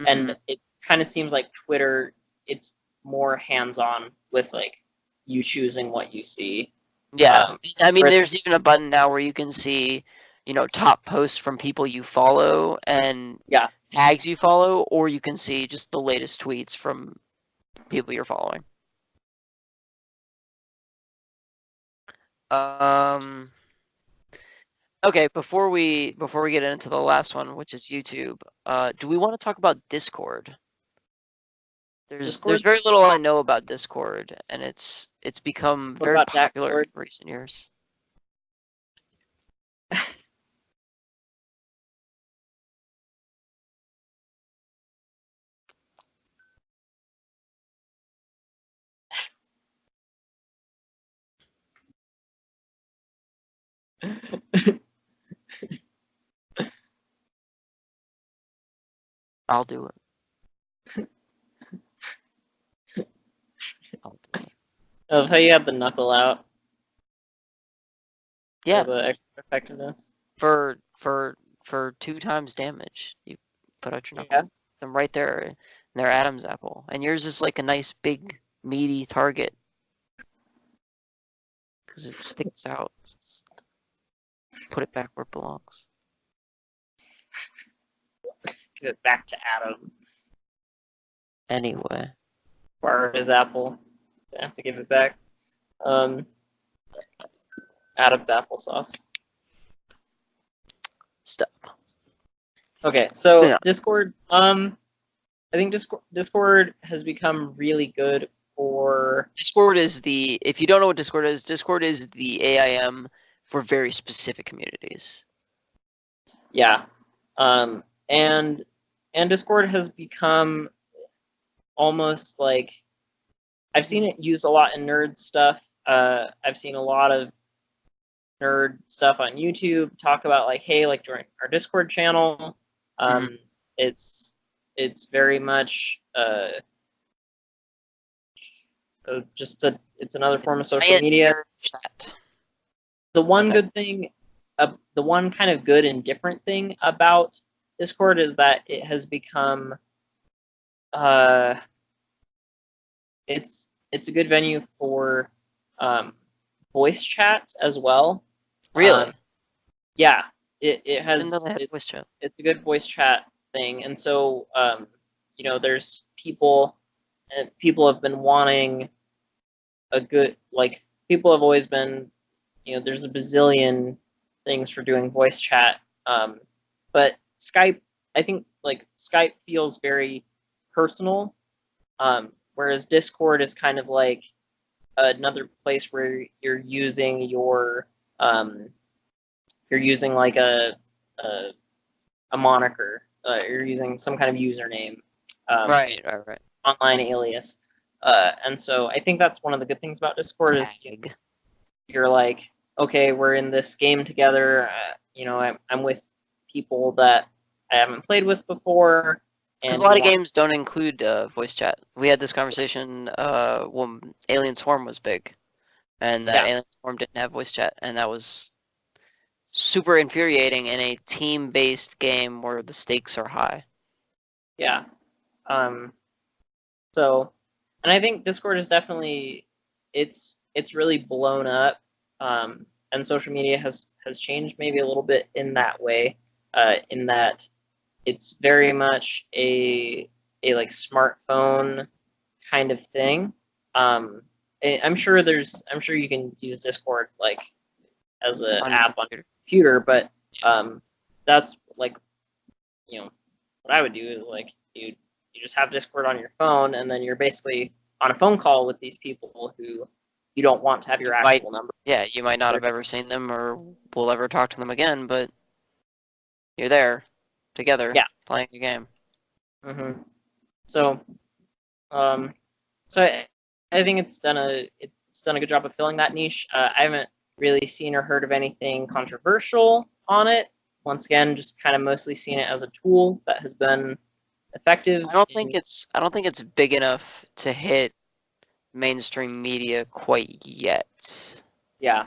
and it kind of seems like Twitter, it's more hands-on with like you choosing what you see. Yeah, I mean, there's even a button now where you can see, top posts from people you follow and tags you follow, or you can see just the latest tweets from people you're following. Okay, before we get into the last one, which is YouTube, do we want to talk about Discord? There's very little I know about Discord, and it's become very popular in recent years. I'll do it. I'll do it. Of how you have the knuckle out. Yeah. The extra effectiveness. For 2 times damage, you put out your knuckle. Yeah. Them right there in their Adam's apple, and yours is like a nice big meaty target because it sticks out. Put it back where it belongs. Give it back to Adam. Anyway. Borrowed his apple. I have to give it back. Adam's applesauce. Stop. Okay, so Discord. I think Discord has become really good for. Discord is if you don't know what Discord is the AIM for very specific communities. Yeah, and Discord has become almost like, I've seen it used a lot in nerd stuff. I've seen a lot of nerd stuff on YouTube talk about like, hey, like join our Discord channel. It's very much it's another form of social media. The one good thing, the one kind of good and different thing about Discord is that it has become it's a good venue for voice chats as well. Really? Yeah, it has. Voice chat. It's a good voice chat thing, and so there's people have been wanting a good, people have always been, there's a bazillion things for doing voice chat But Skype, I think like Skype feels very personal, whereas Discord is kind of like another place where you're using you're using like a moniker, you're using some kind of username, Right. online alias, and so I think that's one of the good things about Discord is Tag. you're like, okay, we're in this game together. I'm with people that I haven't played with before, Because and a lot of you want- games don't include voice chat. We had this conversation when Alien Swarm was big, and that Yeah. Alien Swarm didn't have voice chat, and that was super infuriating in a team-based game where the stakes are high. Yeah. So, and I think Discord is definitely it's really blown up, and social media has changed maybe a little bit in that way, in that it's very much a like smartphone kind of thing. I'm sure you can use Discord like as an On your app on computer. your computer, but that's like what I would do is like you just have Discord on your phone, and then you're basically on a phone call with these people who you don't want to have your You might- actual number. Yeah, you might not have ever seen them or will ever talk to them again, but you're there together Yeah. playing a game. Mm-hmm. So, so I think it's done a good job of filling that niche. I haven't really seen or heard of anything controversial on it. Once again, just kind of mostly seen it as a tool that has been effective. I don't think it's big enough to hit mainstream media quite yet. Yeah.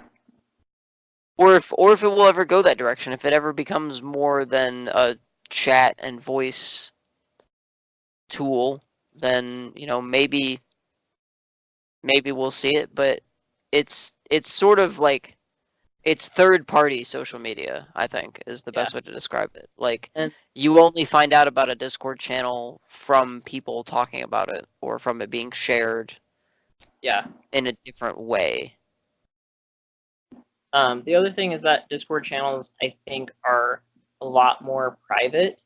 Or if it will ever go that direction, if it ever becomes more than a chat and voice tool, then maybe we'll see it, but it's sort of like it's third party social media, I think, is the best way to describe it. Like And- you only find out about a Discord channel from people talking about it or from it being shared Yeah. in a different way. The other thing is that Discord channels, I think, are a lot more private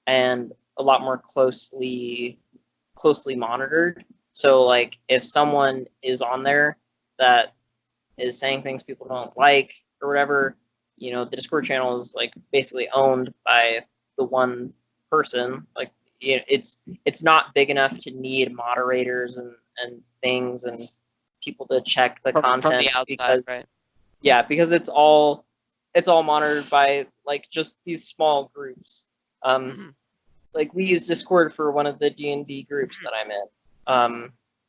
and a lot more closely monitored. So, like, if someone is on there that is saying things people don't like or whatever, the Discord channel is like basically owned by the one person. Like, it's not big enough to need moderators and things and people to check the content From the outside, because right? yeah, because it's all monitored by like just these small groups. Mhm. Like we use Discord for one of the D&D groups that I'm in.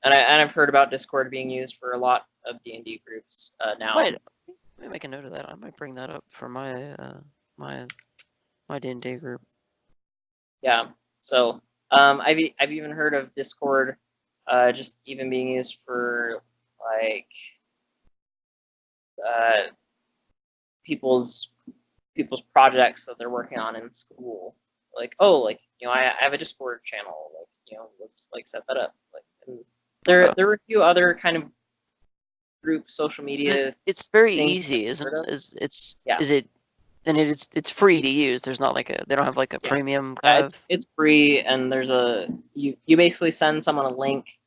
And I've heard about Discord being used for a lot of D&D groups now. Wait, let me make a note of that. I might bring that up for my my D&D group. Yeah. So I've even heard of Discord just even being used for like people's projects that they're working on in school. Like, oh, like I have a Discord channel. Like, let's like set that up. Like, and there are a few other kind of group social media. It's very things easy, that isn't I've heard it? of. Is Yeah. it? And it's free to use. There's not like they don't have like a Yeah. premium Yeah, kind of. it's free, and there's you basically send someone a link,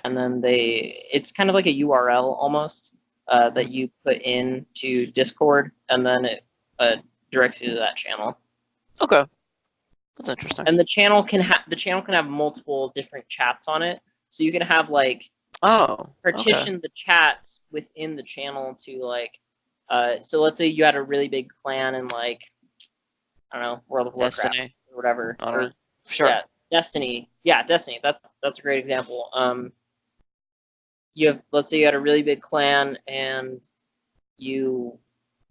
and then it's kind of like a URL almost that you put into Discord, and then it directs you to that channel. Okay, that's interesting. And the channel can have multiple different chats on it, so you can have like Oh, partition the chats within the channel to like. So let's say you had a really big clan in like, I don't know, World of Warcraft Destiny. or whatever. I don't or- know. Sure. Yeah, Destiny. Yeah, Destiny. That's a great example. Let's say you had a really big clan and you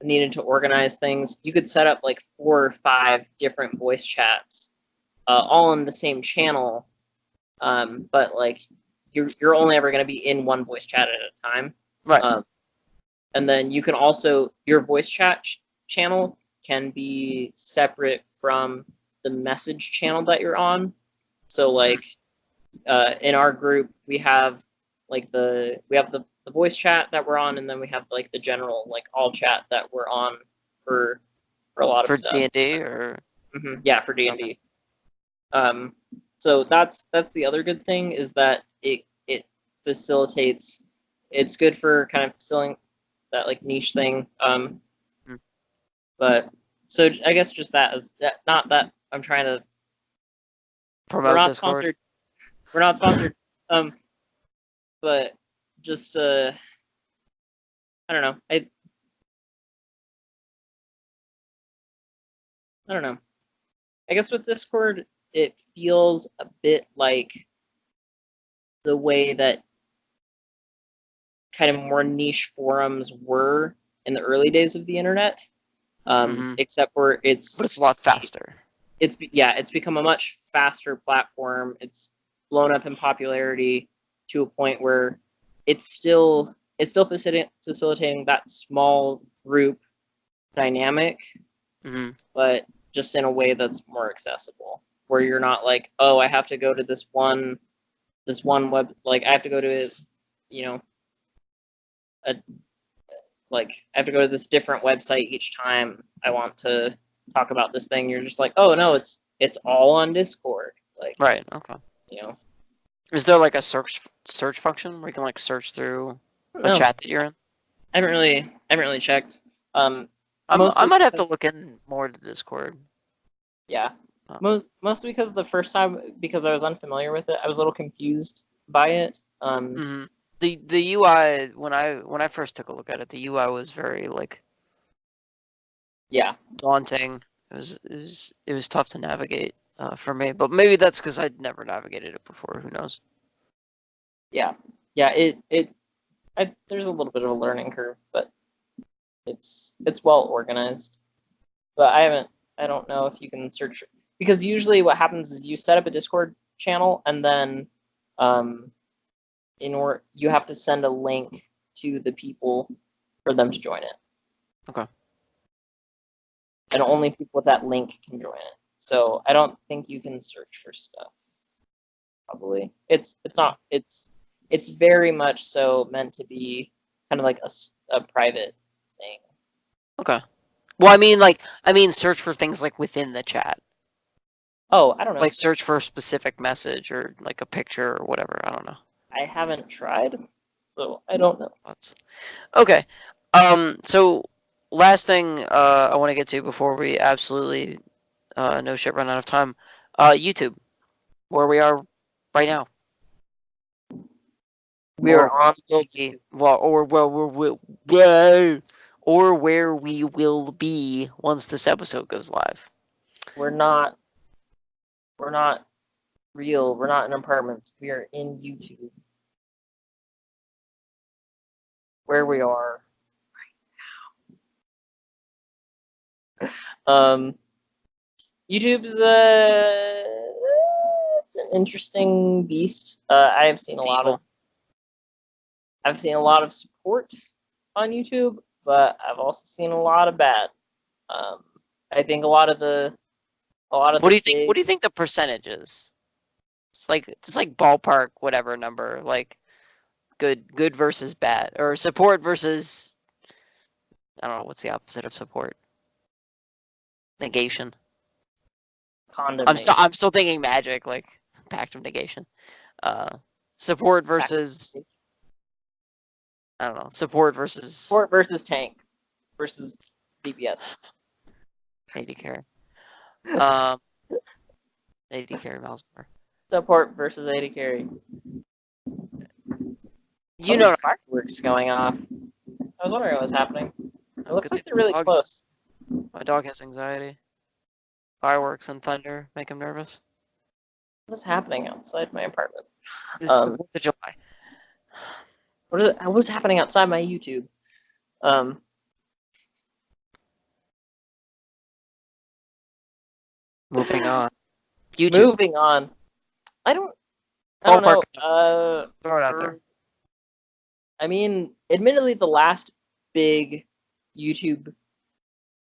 needed to organize things. You could set up like 4 or 5 different voice chats, all in the same channel. But like you're only ever going to be in one voice chat at a time. Right. And then you can also your voice chat channel can be separate from the message channel that you're on. So like in our group we have like the voice chat that we're on, and then we have like the general like all chat that we're on for for a lot For of stuff. D&D or Yeah, for D&D. So that's the other good thing is that it facilitates. It's good for kind of facilitating that like niche thing. But so I guess just that is that. Not that I'm trying to. We're promote not Discord? sponsored. We're not sponsored. But just I don't know. I don't know. I guess with Discord, it feels a bit like the way that kind of more niche forums were in the early days of the internet. Except for But it's a lot faster. It's become a much faster platform. It's blown up in popularity to a point where it's still facilitating that small group dynamic, but just in a way that's more accessible, where you're not like, oh, I have to go to this one web, like I have to go to, I have to go to this different website each time I want to talk about this thing. You're just like, oh no, it's all on Discord. Like, Right. Okay. Is there like a search function where you can like search through a chat that you're in? I haven't really checked. I might have to look in more to Discord. Yeah. Mostly because the first time, because I was unfamiliar with it, I was a little confused by it. The UI when I first took a look at it, the UI was very like daunting. It was tough to navigate for me, but maybe that's because I'd never navigated it before. Who knows? Yeah. There's a little bit of a learning curve, but it's well organized. But I don't know if you can search, because usually what happens is you set up a Discord channel and then you have to send a link to the people for them to join it. Okay. And only people with that link can join it. So I don't think you can search for stuff. Probably. It's very much so meant to be kind of like a private thing. Okay. Well, I mean search for things like within the chat. Oh, I don't know. Like search for a specific message or like a picture or whatever. I don't know. I haven't tried, so I don't know. Okay. So last thing I want to get to before we absolutely no shit run out of time. YouTube, where we are right now. We are on or where we will be once this episode goes live. We're not real. We're not in apartments. We are in YouTube, where we are right now. YouTube's it's an interesting beast. I have seen a lot of support on YouTube, but I've also seen a lot of bad. I think a lot of What do you think? What do you think the percentage is? It's like ballpark, whatever number, like good versus bad, or support versus, I don't know, what's the opposite of support? Negation. Condemnation. I'm still thinking magic, like pact of negation. Support versus, I don't know, support versus tank versus DPS. AD carry. AD carry Malzahar. Support versus AD carry. You know, fireworks going off. I was wondering what was happening. It looks like they're really close. My dog has anxiety. Fireworks and thunder make him nervous. What's happening outside my apartment? This is the 4th of July. What's happening outside my YouTube? Moving on. YouTube. Moving on. I don't know. Throw it out there. I mean, admittedly, the last big YouTube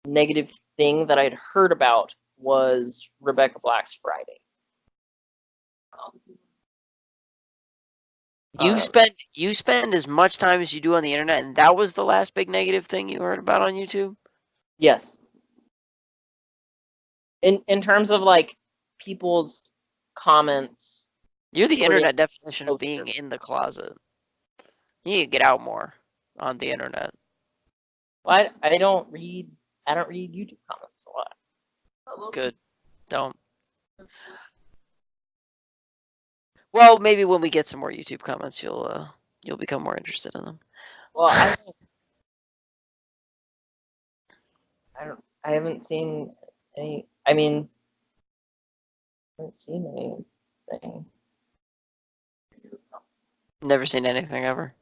negative thing that I'd heard about was Rebecca Black's Friday. You spend as much time as you do on the internet, and that was the last big negative thing you heard about on YouTube? Yes. in terms of like people's comments. You're the For the- internet definition of Oh, being in the closet. You need to get out more on the internet. Well, I don't read YouTube comments a lot. Good. Don't. Well, maybe when we get some more YouTube comments, you'll become more interested in them. Well, I haven't seen any. I mean, I haven't seen anything. Never seen anything ever.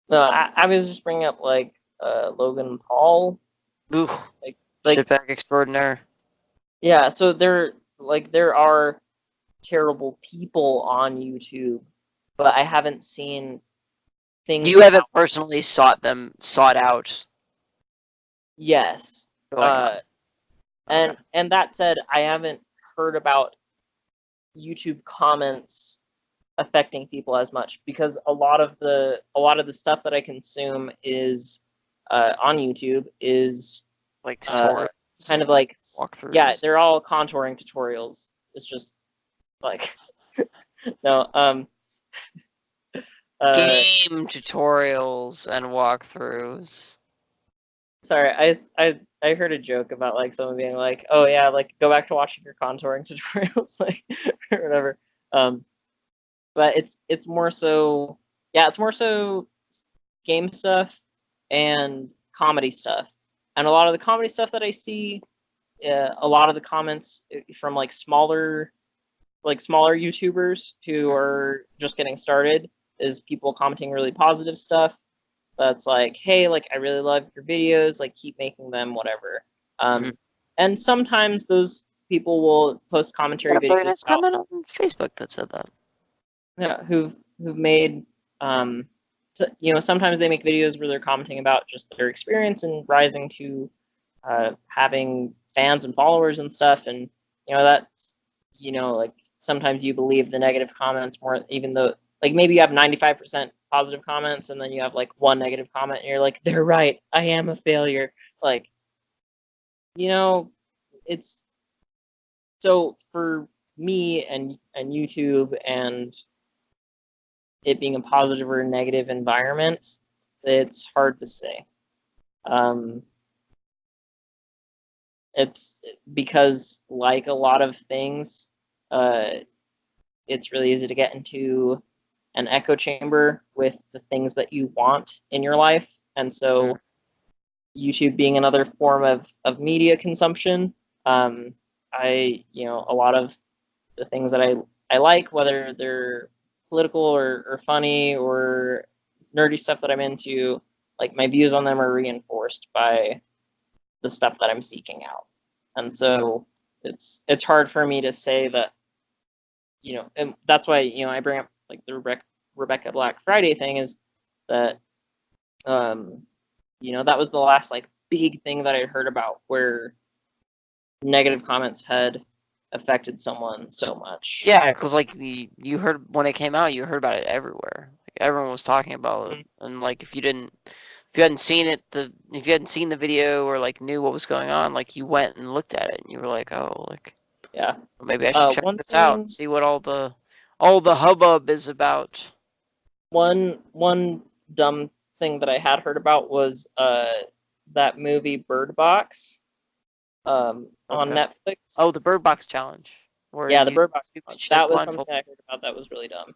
No, I was just bringing up like Logan Paul. Ooh, Like shitbag extraordinaire. yeah, so there are terrible people on YouTube, but I haven't seen things. You haven't personally sought out. Yes. Going on. And that said, I haven't heard about YouTube comments affecting people as much because a lot of the stuff that I consume is on YouTube is Like tutorials. kind of like walkthroughs. yeah, they're all contouring tutorials. It's just like no game tutorials and walkthroughs. sorry, I heard a joke about like someone being like, oh yeah, like go back to watching your contouring tutorials, like or whatever. But it's more so game stuff and comedy stuff, and a lot of the comedy stuff that I see, a lot of the comments from like smaller YouTubers who are just getting started is people commenting really positive stuff. That's like, hey, like I really love your videos, like keep making them, whatever. And sometimes those people will post commentary videos. It's comment on Facebook that said that. Yeah, who've made so, you know, sometimes they make videos where they're commenting about just their experience and rising to having fans and followers and stuff, and you know that's, you know, like sometimes you believe the negative comments more, even though like maybe you have 95% positive comments and then you have like one negative comment and you're like, they're right, I am a failure. Like, you know, it's so for me and YouTube and it being a positive or a negative environment, it's hard to say. It's because like a lot of things, it's really easy to get into an echo chamber with the things that you want in your life. And so YouTube being another form of media consumption, you know, a lot of the things that I like, whether they're political or funny or nerdy stuff that I'm into, like my views on them are reinforced by the stuff that I'm seeking out. And so it's hard for me to say that, you know, and that's why, you know, I bring up like the Rebecca Black Friday thing is that, you know, that was the last like big thing that I heard about where negative comments had affected someone so much. Yeah, because like you heard when it came out, you heard about it everywhere. Like everyone was talking about it, and like if you hadn't seen it, if you hadn't seen the video or like knew what was going on, like you went and looked at it and you were like, oh, like yeah, well, maybe I should check this out thing, and see what all the hubbub is about. One dumb thing that I had heard about was that movie Bird Box on Netflix. Oh, the Bird Box challenge. Yeah, the Bird Box. That was blindfold. something I heard about that was really dumb.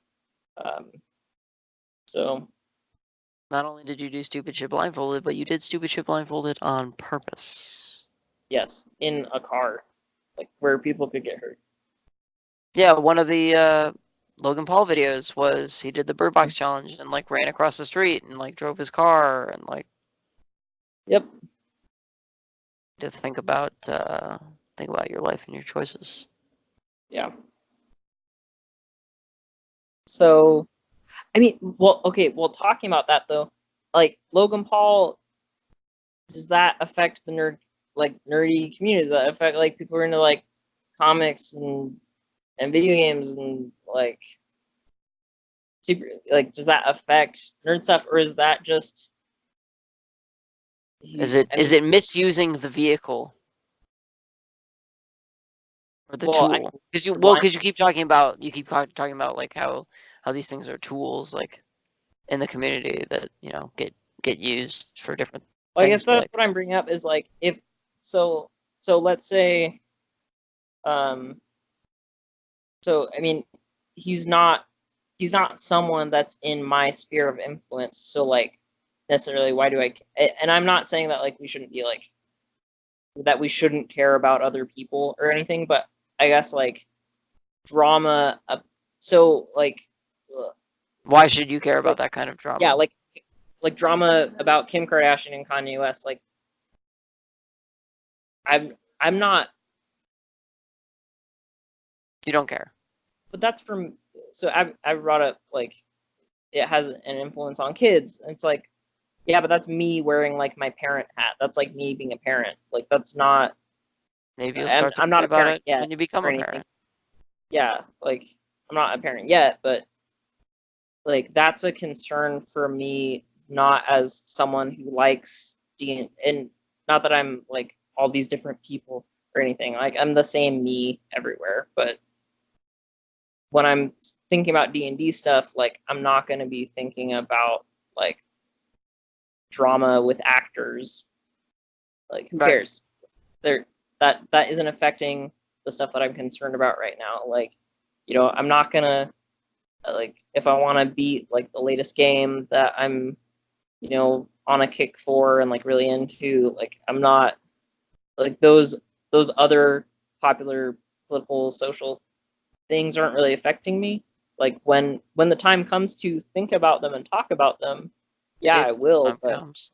So not only did you do stupid shit blindfolded, but you did stupid shit blindfolded on purpose. Yes, in a car, like where people could get hurt. Yeah, one of the Logan Paul videos was he did the Bird Box challenge and like ran across the street and like drove his car and like. Yep. To think about your life and your choices. Yeah. So, I mean, well, okay, well, talking about that though, like Logan Paul, does that affect the nerdy community? Does that affect like people who are into like comics and video games and like super, like does that affect nerd stuff, or is that just is it misusing the vehicle? or the Well, I tool? Because one- you keep talking about like how these things are tools like in the community that get used for different Well, I guess things. But, that's like, what I'm bringing up is like if so let's say so I mean he's not someone that's in my sphere of influence, so like necessarily why do I and I'm not saying that like we shouldn't be like that we shouldn't care about other people or anything, but I guess like drama so like why should you care about that kind of drama? yeah, like drama about Kim Kardashian and Kanye West, like I'm not. You don't care. But that's from so I brought up like it has an influence on kids. It's like yeah, but that's me wearing like my parent hat. That's like me being a parent. Like that's not. Maybe you'll I'm, start to I'm worry not a about parent it yet when you become or a anything. parent. Yeah, like I'm not a parent yet, but like that's a concern for me, not as someone who likes and not that I'm like all these different people or anything. Like I'm the same me everywhere, but when I'm thinking about D&D stuff, like I'm not going to be thinking about like drama with actors. Like who Right. cares? There that isn't affecting the stuff that I'm concerned about right now. Like, I'm not going to like if I want to beat like the latest game that I'm on a kick for and like really into, like I'm not like those other popular political social things aren't really affecting me. Like when the time comes to think about them and talk about them, yeah, If I will, time but comes.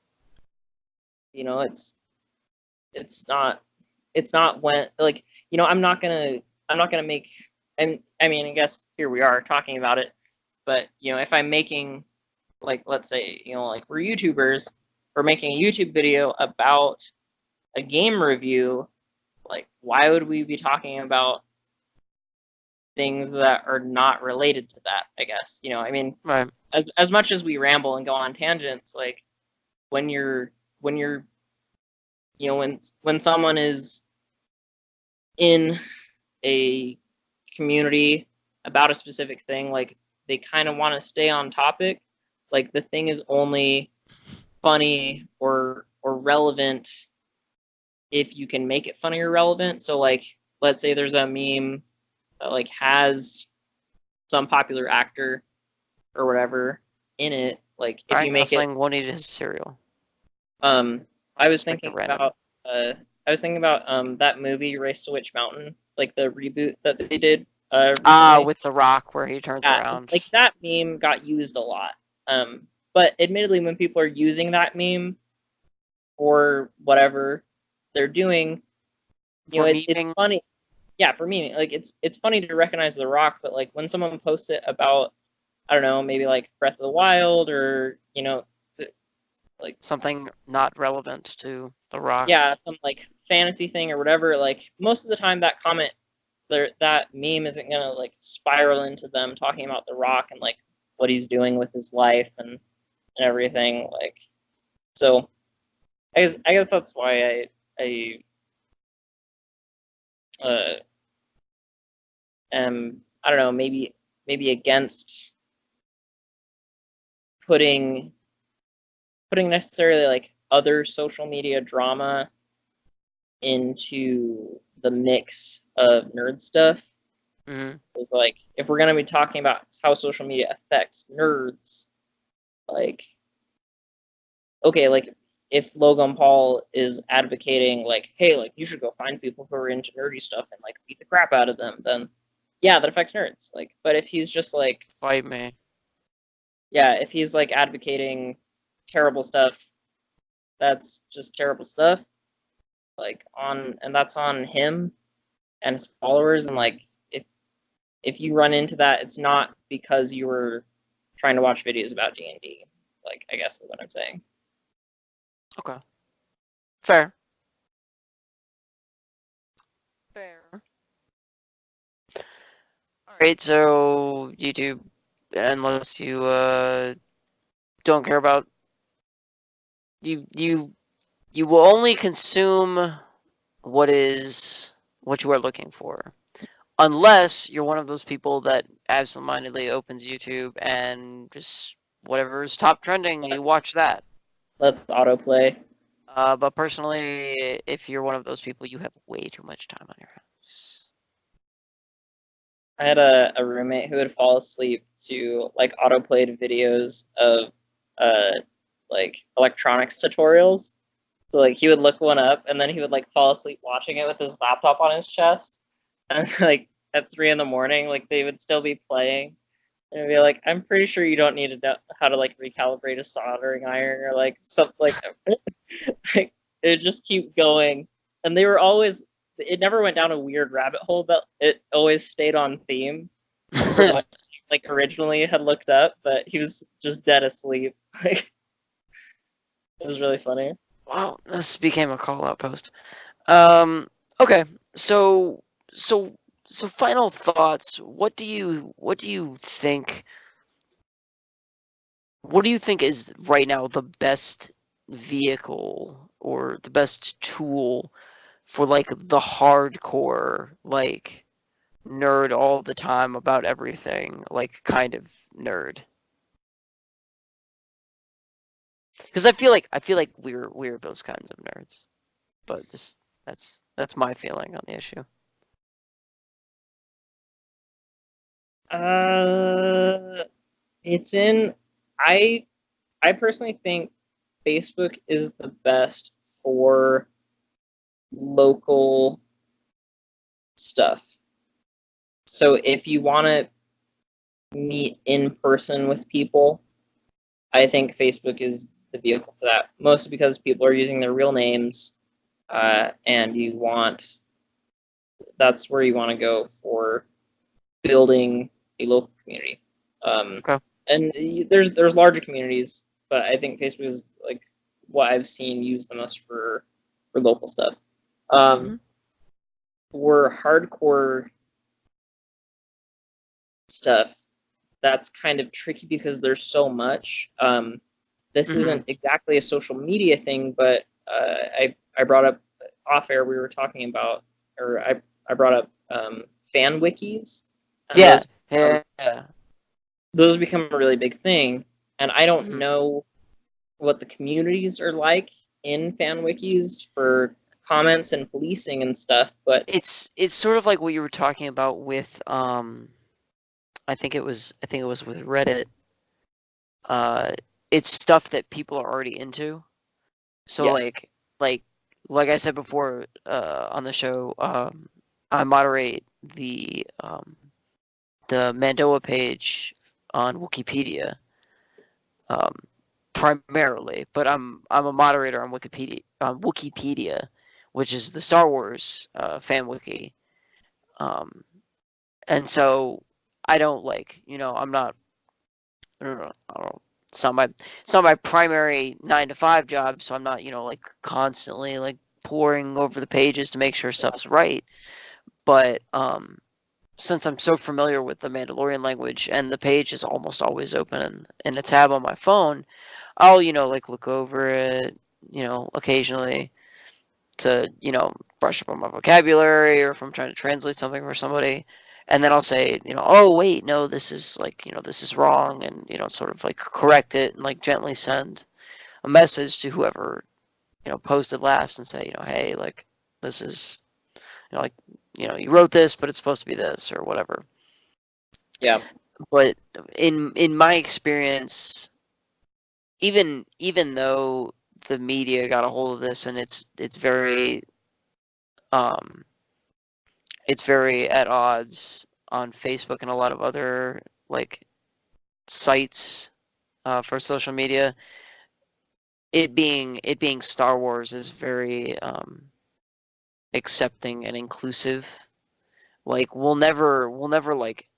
it's not when like I'm not gonna make, and I mean I guess here we are talking about it, but if I'm making like let's say like we're YouTubers, we're making a YouTube video about a game review, like why would we be talking about things that are not related to that? I guess I mean Right. as much as we ramble and go on tangents, like when when someone is in a community about a specific thing, like they kind of want to stay on topic, like the thing is only funny or relevant if you can make it funny or relevant. So like let's say there's a meme that like has some popular actor or whatever in it, like if Ryan you make Gosling won't eat his cereal. I was Like the thinking random. about that movie Race to Witch Mountain, like the reboot that they did Ah, recently. with the rock where he turns Yeah, around. like that meme got used a lot. But admittedly, when people are using that meme for whatever they're doing, For it's memeing. funny. Yeah, for me, like it's funny to recognize The Rock, but like when someone posts it about, I don't know, maybe like Breath of the Wild or like Something not relevant to the rock. yeah, some like fantasy thing or whatever, like most of the time that comment that meme isn't gonna like spiral into them talking about The Rock and like what he's doing with his life and everything. Like so I guess that's why I am, I don't know, maybe against putting necessarily like other social media drama into the mix of nerd stuff. Mm-hmm. Like if we're gonna be talking about how social media affects nerds, like okay, like if Logan Paul is advocating like, hey, like you should go find people who are into nerdy stuff and like beat the crap out of them, then yeah, that affects nerds. Like, but if he's just like, Fight me. yeah, if he's like advocating terrible stuff, that's just terrible stuff. Like and that's on him and his followers. And like if you run into that, it's not because you were trying to watch videos about D&D. Like I guess is what I'm saying. Okay. Fair. Alright, so YouTube, unless you don't care about you will only consume what you are looking for. unless you're one of those people that absentmindedly opens YouTube and just whatever is top trending, you watch that. Let's autoplay. But personally, if you're one of those people, you have way too much time on your hands. I had a roommate who would fall asleep to like autoplayed videos of like electronics tutorials. So like he would look one up and then he would like fall asleep watching it with his laptop on his chest. And like at 3 in the morning, like they would still be playing. And it'd be like, I'm pretty sure you don't need to know how to like recalibrate a soldering iron or like something like like it would just keep going. And they were always, it never went down a weird rabbit hole, but it always stayed on theme for what he, like originally had looked up, but he was just dead asleep. Like it was really funny. Wow, this became a call out post. Okay, so final thoughts. What do you think? What do you think is right now the best vehicle or the best tool for like the hardcore, like nerd all the time about everything, like kind of nerd? Because I feel like we're those kinds of nerds, but just that's my feeling on the issue. It's in. I personally think Facebook is the best for local stuff. So if you want to meet in person with people, I think Facebook is the vehicle for that. Mostly because people are using their real names, and that's where you want to go for building a local community. Okay. And there's larger communities, but I think Facebook is like what I've seen used the most for local stuff. For hardcore stuff, that's kind of tricky because there's so much. This isn't exactly a social media thing, but I brought up off air. We were talking about, or I brought up fan wikis. Yeah. Those become a really big thing, and I don't know what the communities are like in fan wikis for comments and policing and stuff, but it's sort of like what you were talking about with I think it was with Reddit. It's stuff that people are already into. So yes. like I said before on the show, I moderate the Mandoa page on Wikipedia, primarily, but I'm a moderator on Wikipedia, which is the Star Wars fan wiki, and so I don't I'm not. I don't know. It's not my primary 9 to 5 job, so I'm not like constantly like poring over the pages to make sure stuff's right. But since I'm so familiar with the Mandalorian language and the page is almost always open in a tab on my phone, I'll like look over it occasionally to brush up on my vocabulary, or if I'm trying to translate something for somebody. And then I'll say, oh wait, no, this is this is wrong, and sort of like correct it and like gently send a message to whoever posted last and say, hey, like this is you wrote this, but it's supposed to be this or whatever. Yeah. But in my experience, even though the media got a hold of this and it's very at odds on Facebook and a lot of other like sites for social media. It being Star Wars is very accepting and inclusive. Like we'll never like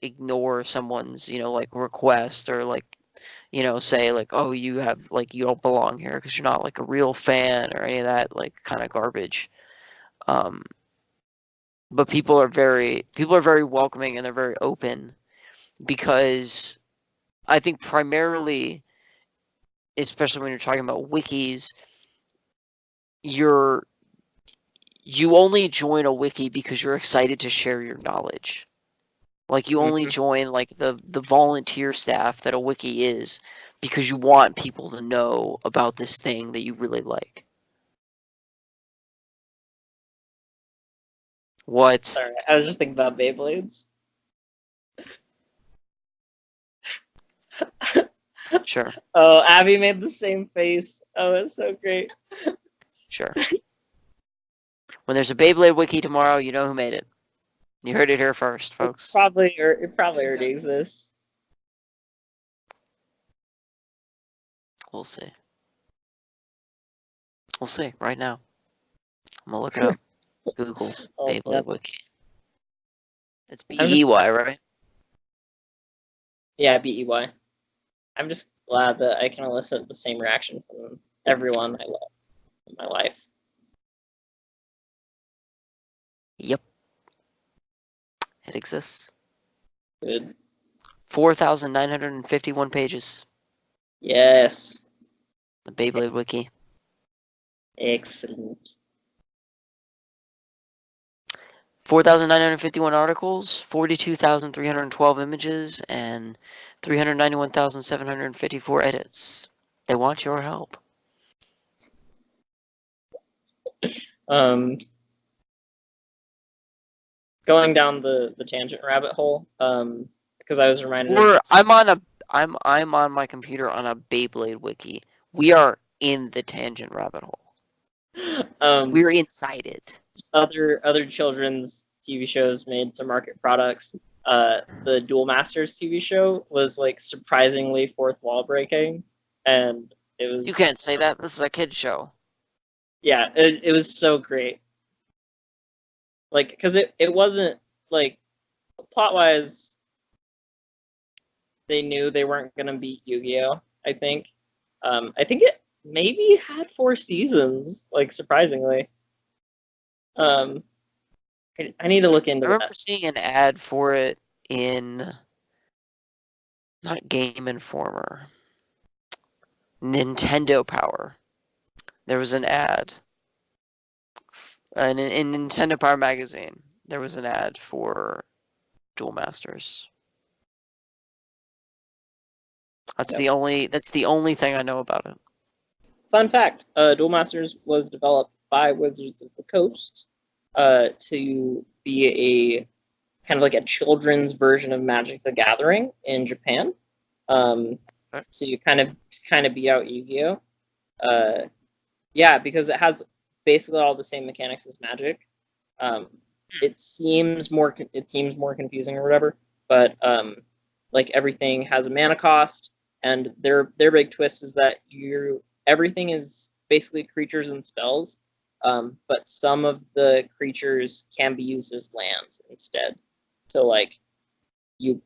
ignore someone's like request or like say like, oh, you have like you don't belong here because you're not like a real fan or any of that like kind of garbage. But people are very welcoming and they're very open, because I think primarily, especially when you're talking about wikis, you're you only join a wiki because you're excited to share your knowledge. Like you only join like the volunteer staff that a wiki is because you want people to know about this thing that you really like. What? Sorry, I was just thinking about Beyblades. Sure, Oh, Abby made the same face. Oh, it's so great. sure. When there's a Beyblade wiki tomorrow, you know who made it. You heard it here first, folks. It probably already exists. We'll see. We'll see right now. I'm gonna look it up. Google Oh, Beyblade yeah. wiki. It's I'm just- BEY, right? Yeah, BEY. I'm just glad that I can elicit the same reaction from everyone I love in my life. Yep. It exists. Good. 4,951 pages. Yes. The Beyblade wiki. Excellent. 4,951 articles, 42,312 images, and 391,754 edits. They want your help. Going down the tangent rabbit hole, because I was reminded Or I'm on my computer on a Beyblade wiki. We are in the tangent rabbit hole. We're inside it. other children's TV shows made to market products. The Duel Masters TV show was like surprisingly fourth wall breaking, and it was. You can't say that. This is a kid's show. Yeah, it was so great. Like, because it wasn't like plot wise, they knew they weren't gonna beat Yu-Gi-Oh! I think it maybe had 4 seasons. Like surprisingly. I need to look I into remember that. seeing an ad for it in not Game Informer, Nintendo Power. There was an ad, and in Nintendo Power magazine, there was an ad for Duel Masters. That's Yep. the only thing I know about it. Fun fact: Duel Masters was developed by Wizards of the Coast to be a kind of like a children's version of Magic the Gathering in Japan. So you kind of beat out Yu-Gi-Oh. Yeah, because it has basically all the same mechanics as Magic. It seems more confusing or whatever, but like everything has a mana cost, and their big twist is that everything is basically creatures and spells, but some of the creatures can be used as lands instead. So you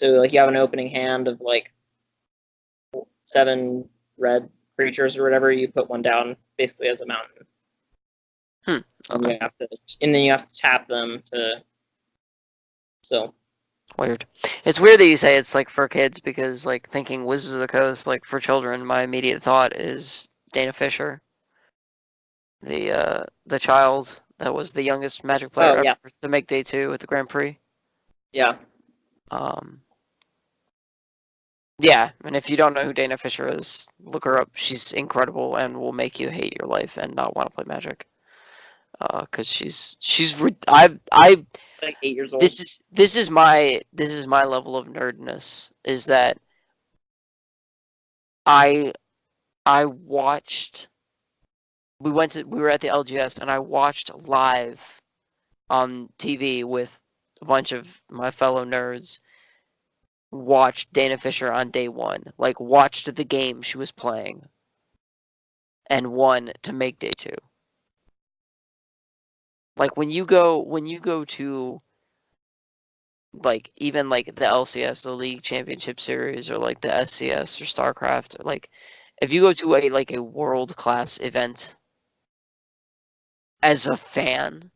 have an opening hand of like 7 red creatures or whatever. You put one down basically as a mountain. Okay. And then you have to tap them to. So. Weird. It's weird that you say it's like for kids because like thinking Wizards of the Coast, like for children, my immediate thought is Dana Fisher, the child that was the youngest Magic player yeah. ever to make Day 2 at the Grand Prix. Yeah. Yeah, and if you don't know who Dana Fisher is, look her up. She's incredible and will make you hate your life and not want to play Magic. Because I Like 8 years old. this is my level of nerdness is that I watched we were at the LGS and I watched live on TV with a bunch of my fellow nerds watched Dana Fisher on day 1, like watched the game she was playing and won to make day 2. Like when you go to like even like the LCS, the League Championship Series, or like the SCS or StarCraft, like if you go to a world-class event as a fan,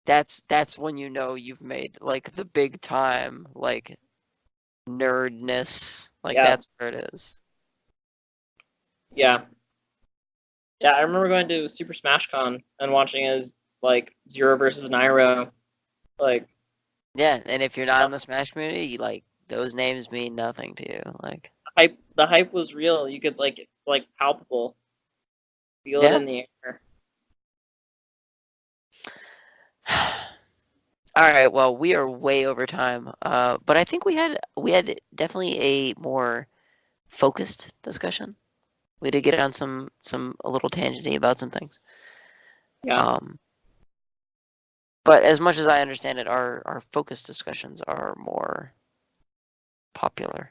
that's when you know you've made like the big time like nerdness. Like Yeah. that's where it is. Yeah. Yeah, I remember going to Super Smash Con and watching as like Zero versus Nairo. Like Yeah, and if you're not in the Smash community, you, like those names mean nothing to you. Like, the hype was real. You could like palpable, feel it Yeah. in the air. all right. Well, we are way over time. But I think we had definitely a more focused discussion. We did get on some a little tangenty about some things. Yeah. But as much as I understand it, our focused discussions are more popular.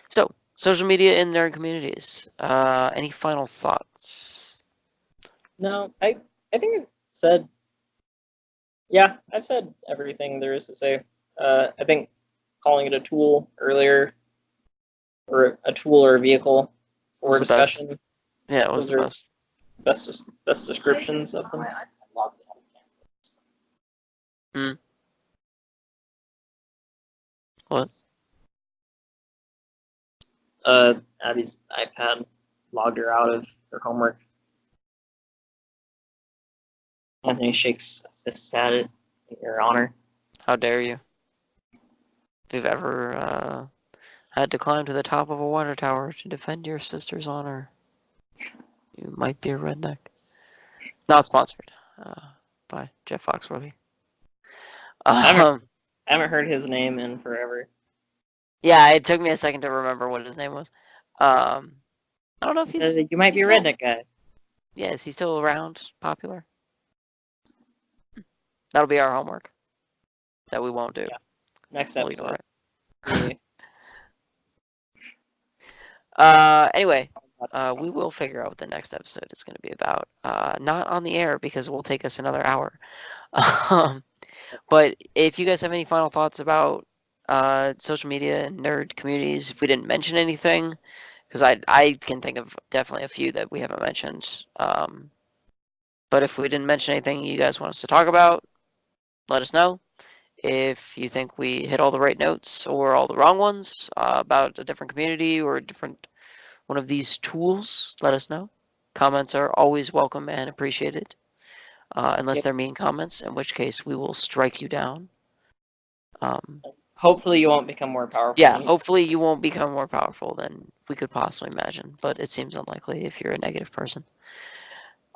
So, social media in nerd communities. Any final thoughts? No, I think I've said. Yeah, I've said everything there is to say. I think calling it a tool earlier, or a tool or a vehicle for Was the best. discussion. Yeah, it was Those the are best. best descriptions of them. I logged out of Canvas. What? Abby's iPad logged her out of her homework. Anthony shakes a fist at it in your honor. How dare you? If you've ever had to climb to the top of a water tower to defend your sister's honor, you might be a redneck. Not sponsored by Jeff Foxworthy. I haven't heard his name in forever. Yeah, it took me a second to remember what his name was. I don't know if he's. You might be a still- redneck guy. Yeah, is he still around? Popular? That'll be our homework. That we won't do. Yeah. Next We'll episode. ignore it. Anyway, we will figure out what the next episode is going to be about. Not on the air because it will take us another hour. But if you guys have any final thoughts about social media and nerd communities, if we didn't mention anything, because I can think of definitely a few that we haven't mentioned. But if we didn't mention anything you guys want us to talk about, let us know. If you think we hit all the right notes or all the wrong ones about a different community or a different one of these tools, let us know. Comments are always welcome and appreciated, unless Yep. they're mean comments, in which case we will strike you down. Hopefully you won't become more powerful. Yeah, hopefully you won't become more powerful than we could possibly imagine, but it seems unlikely if you're a negative person.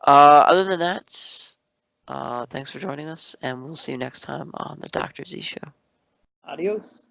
Other than that, thanks for joining us, and we'll see you next time on the Dr. Z Show. Adios.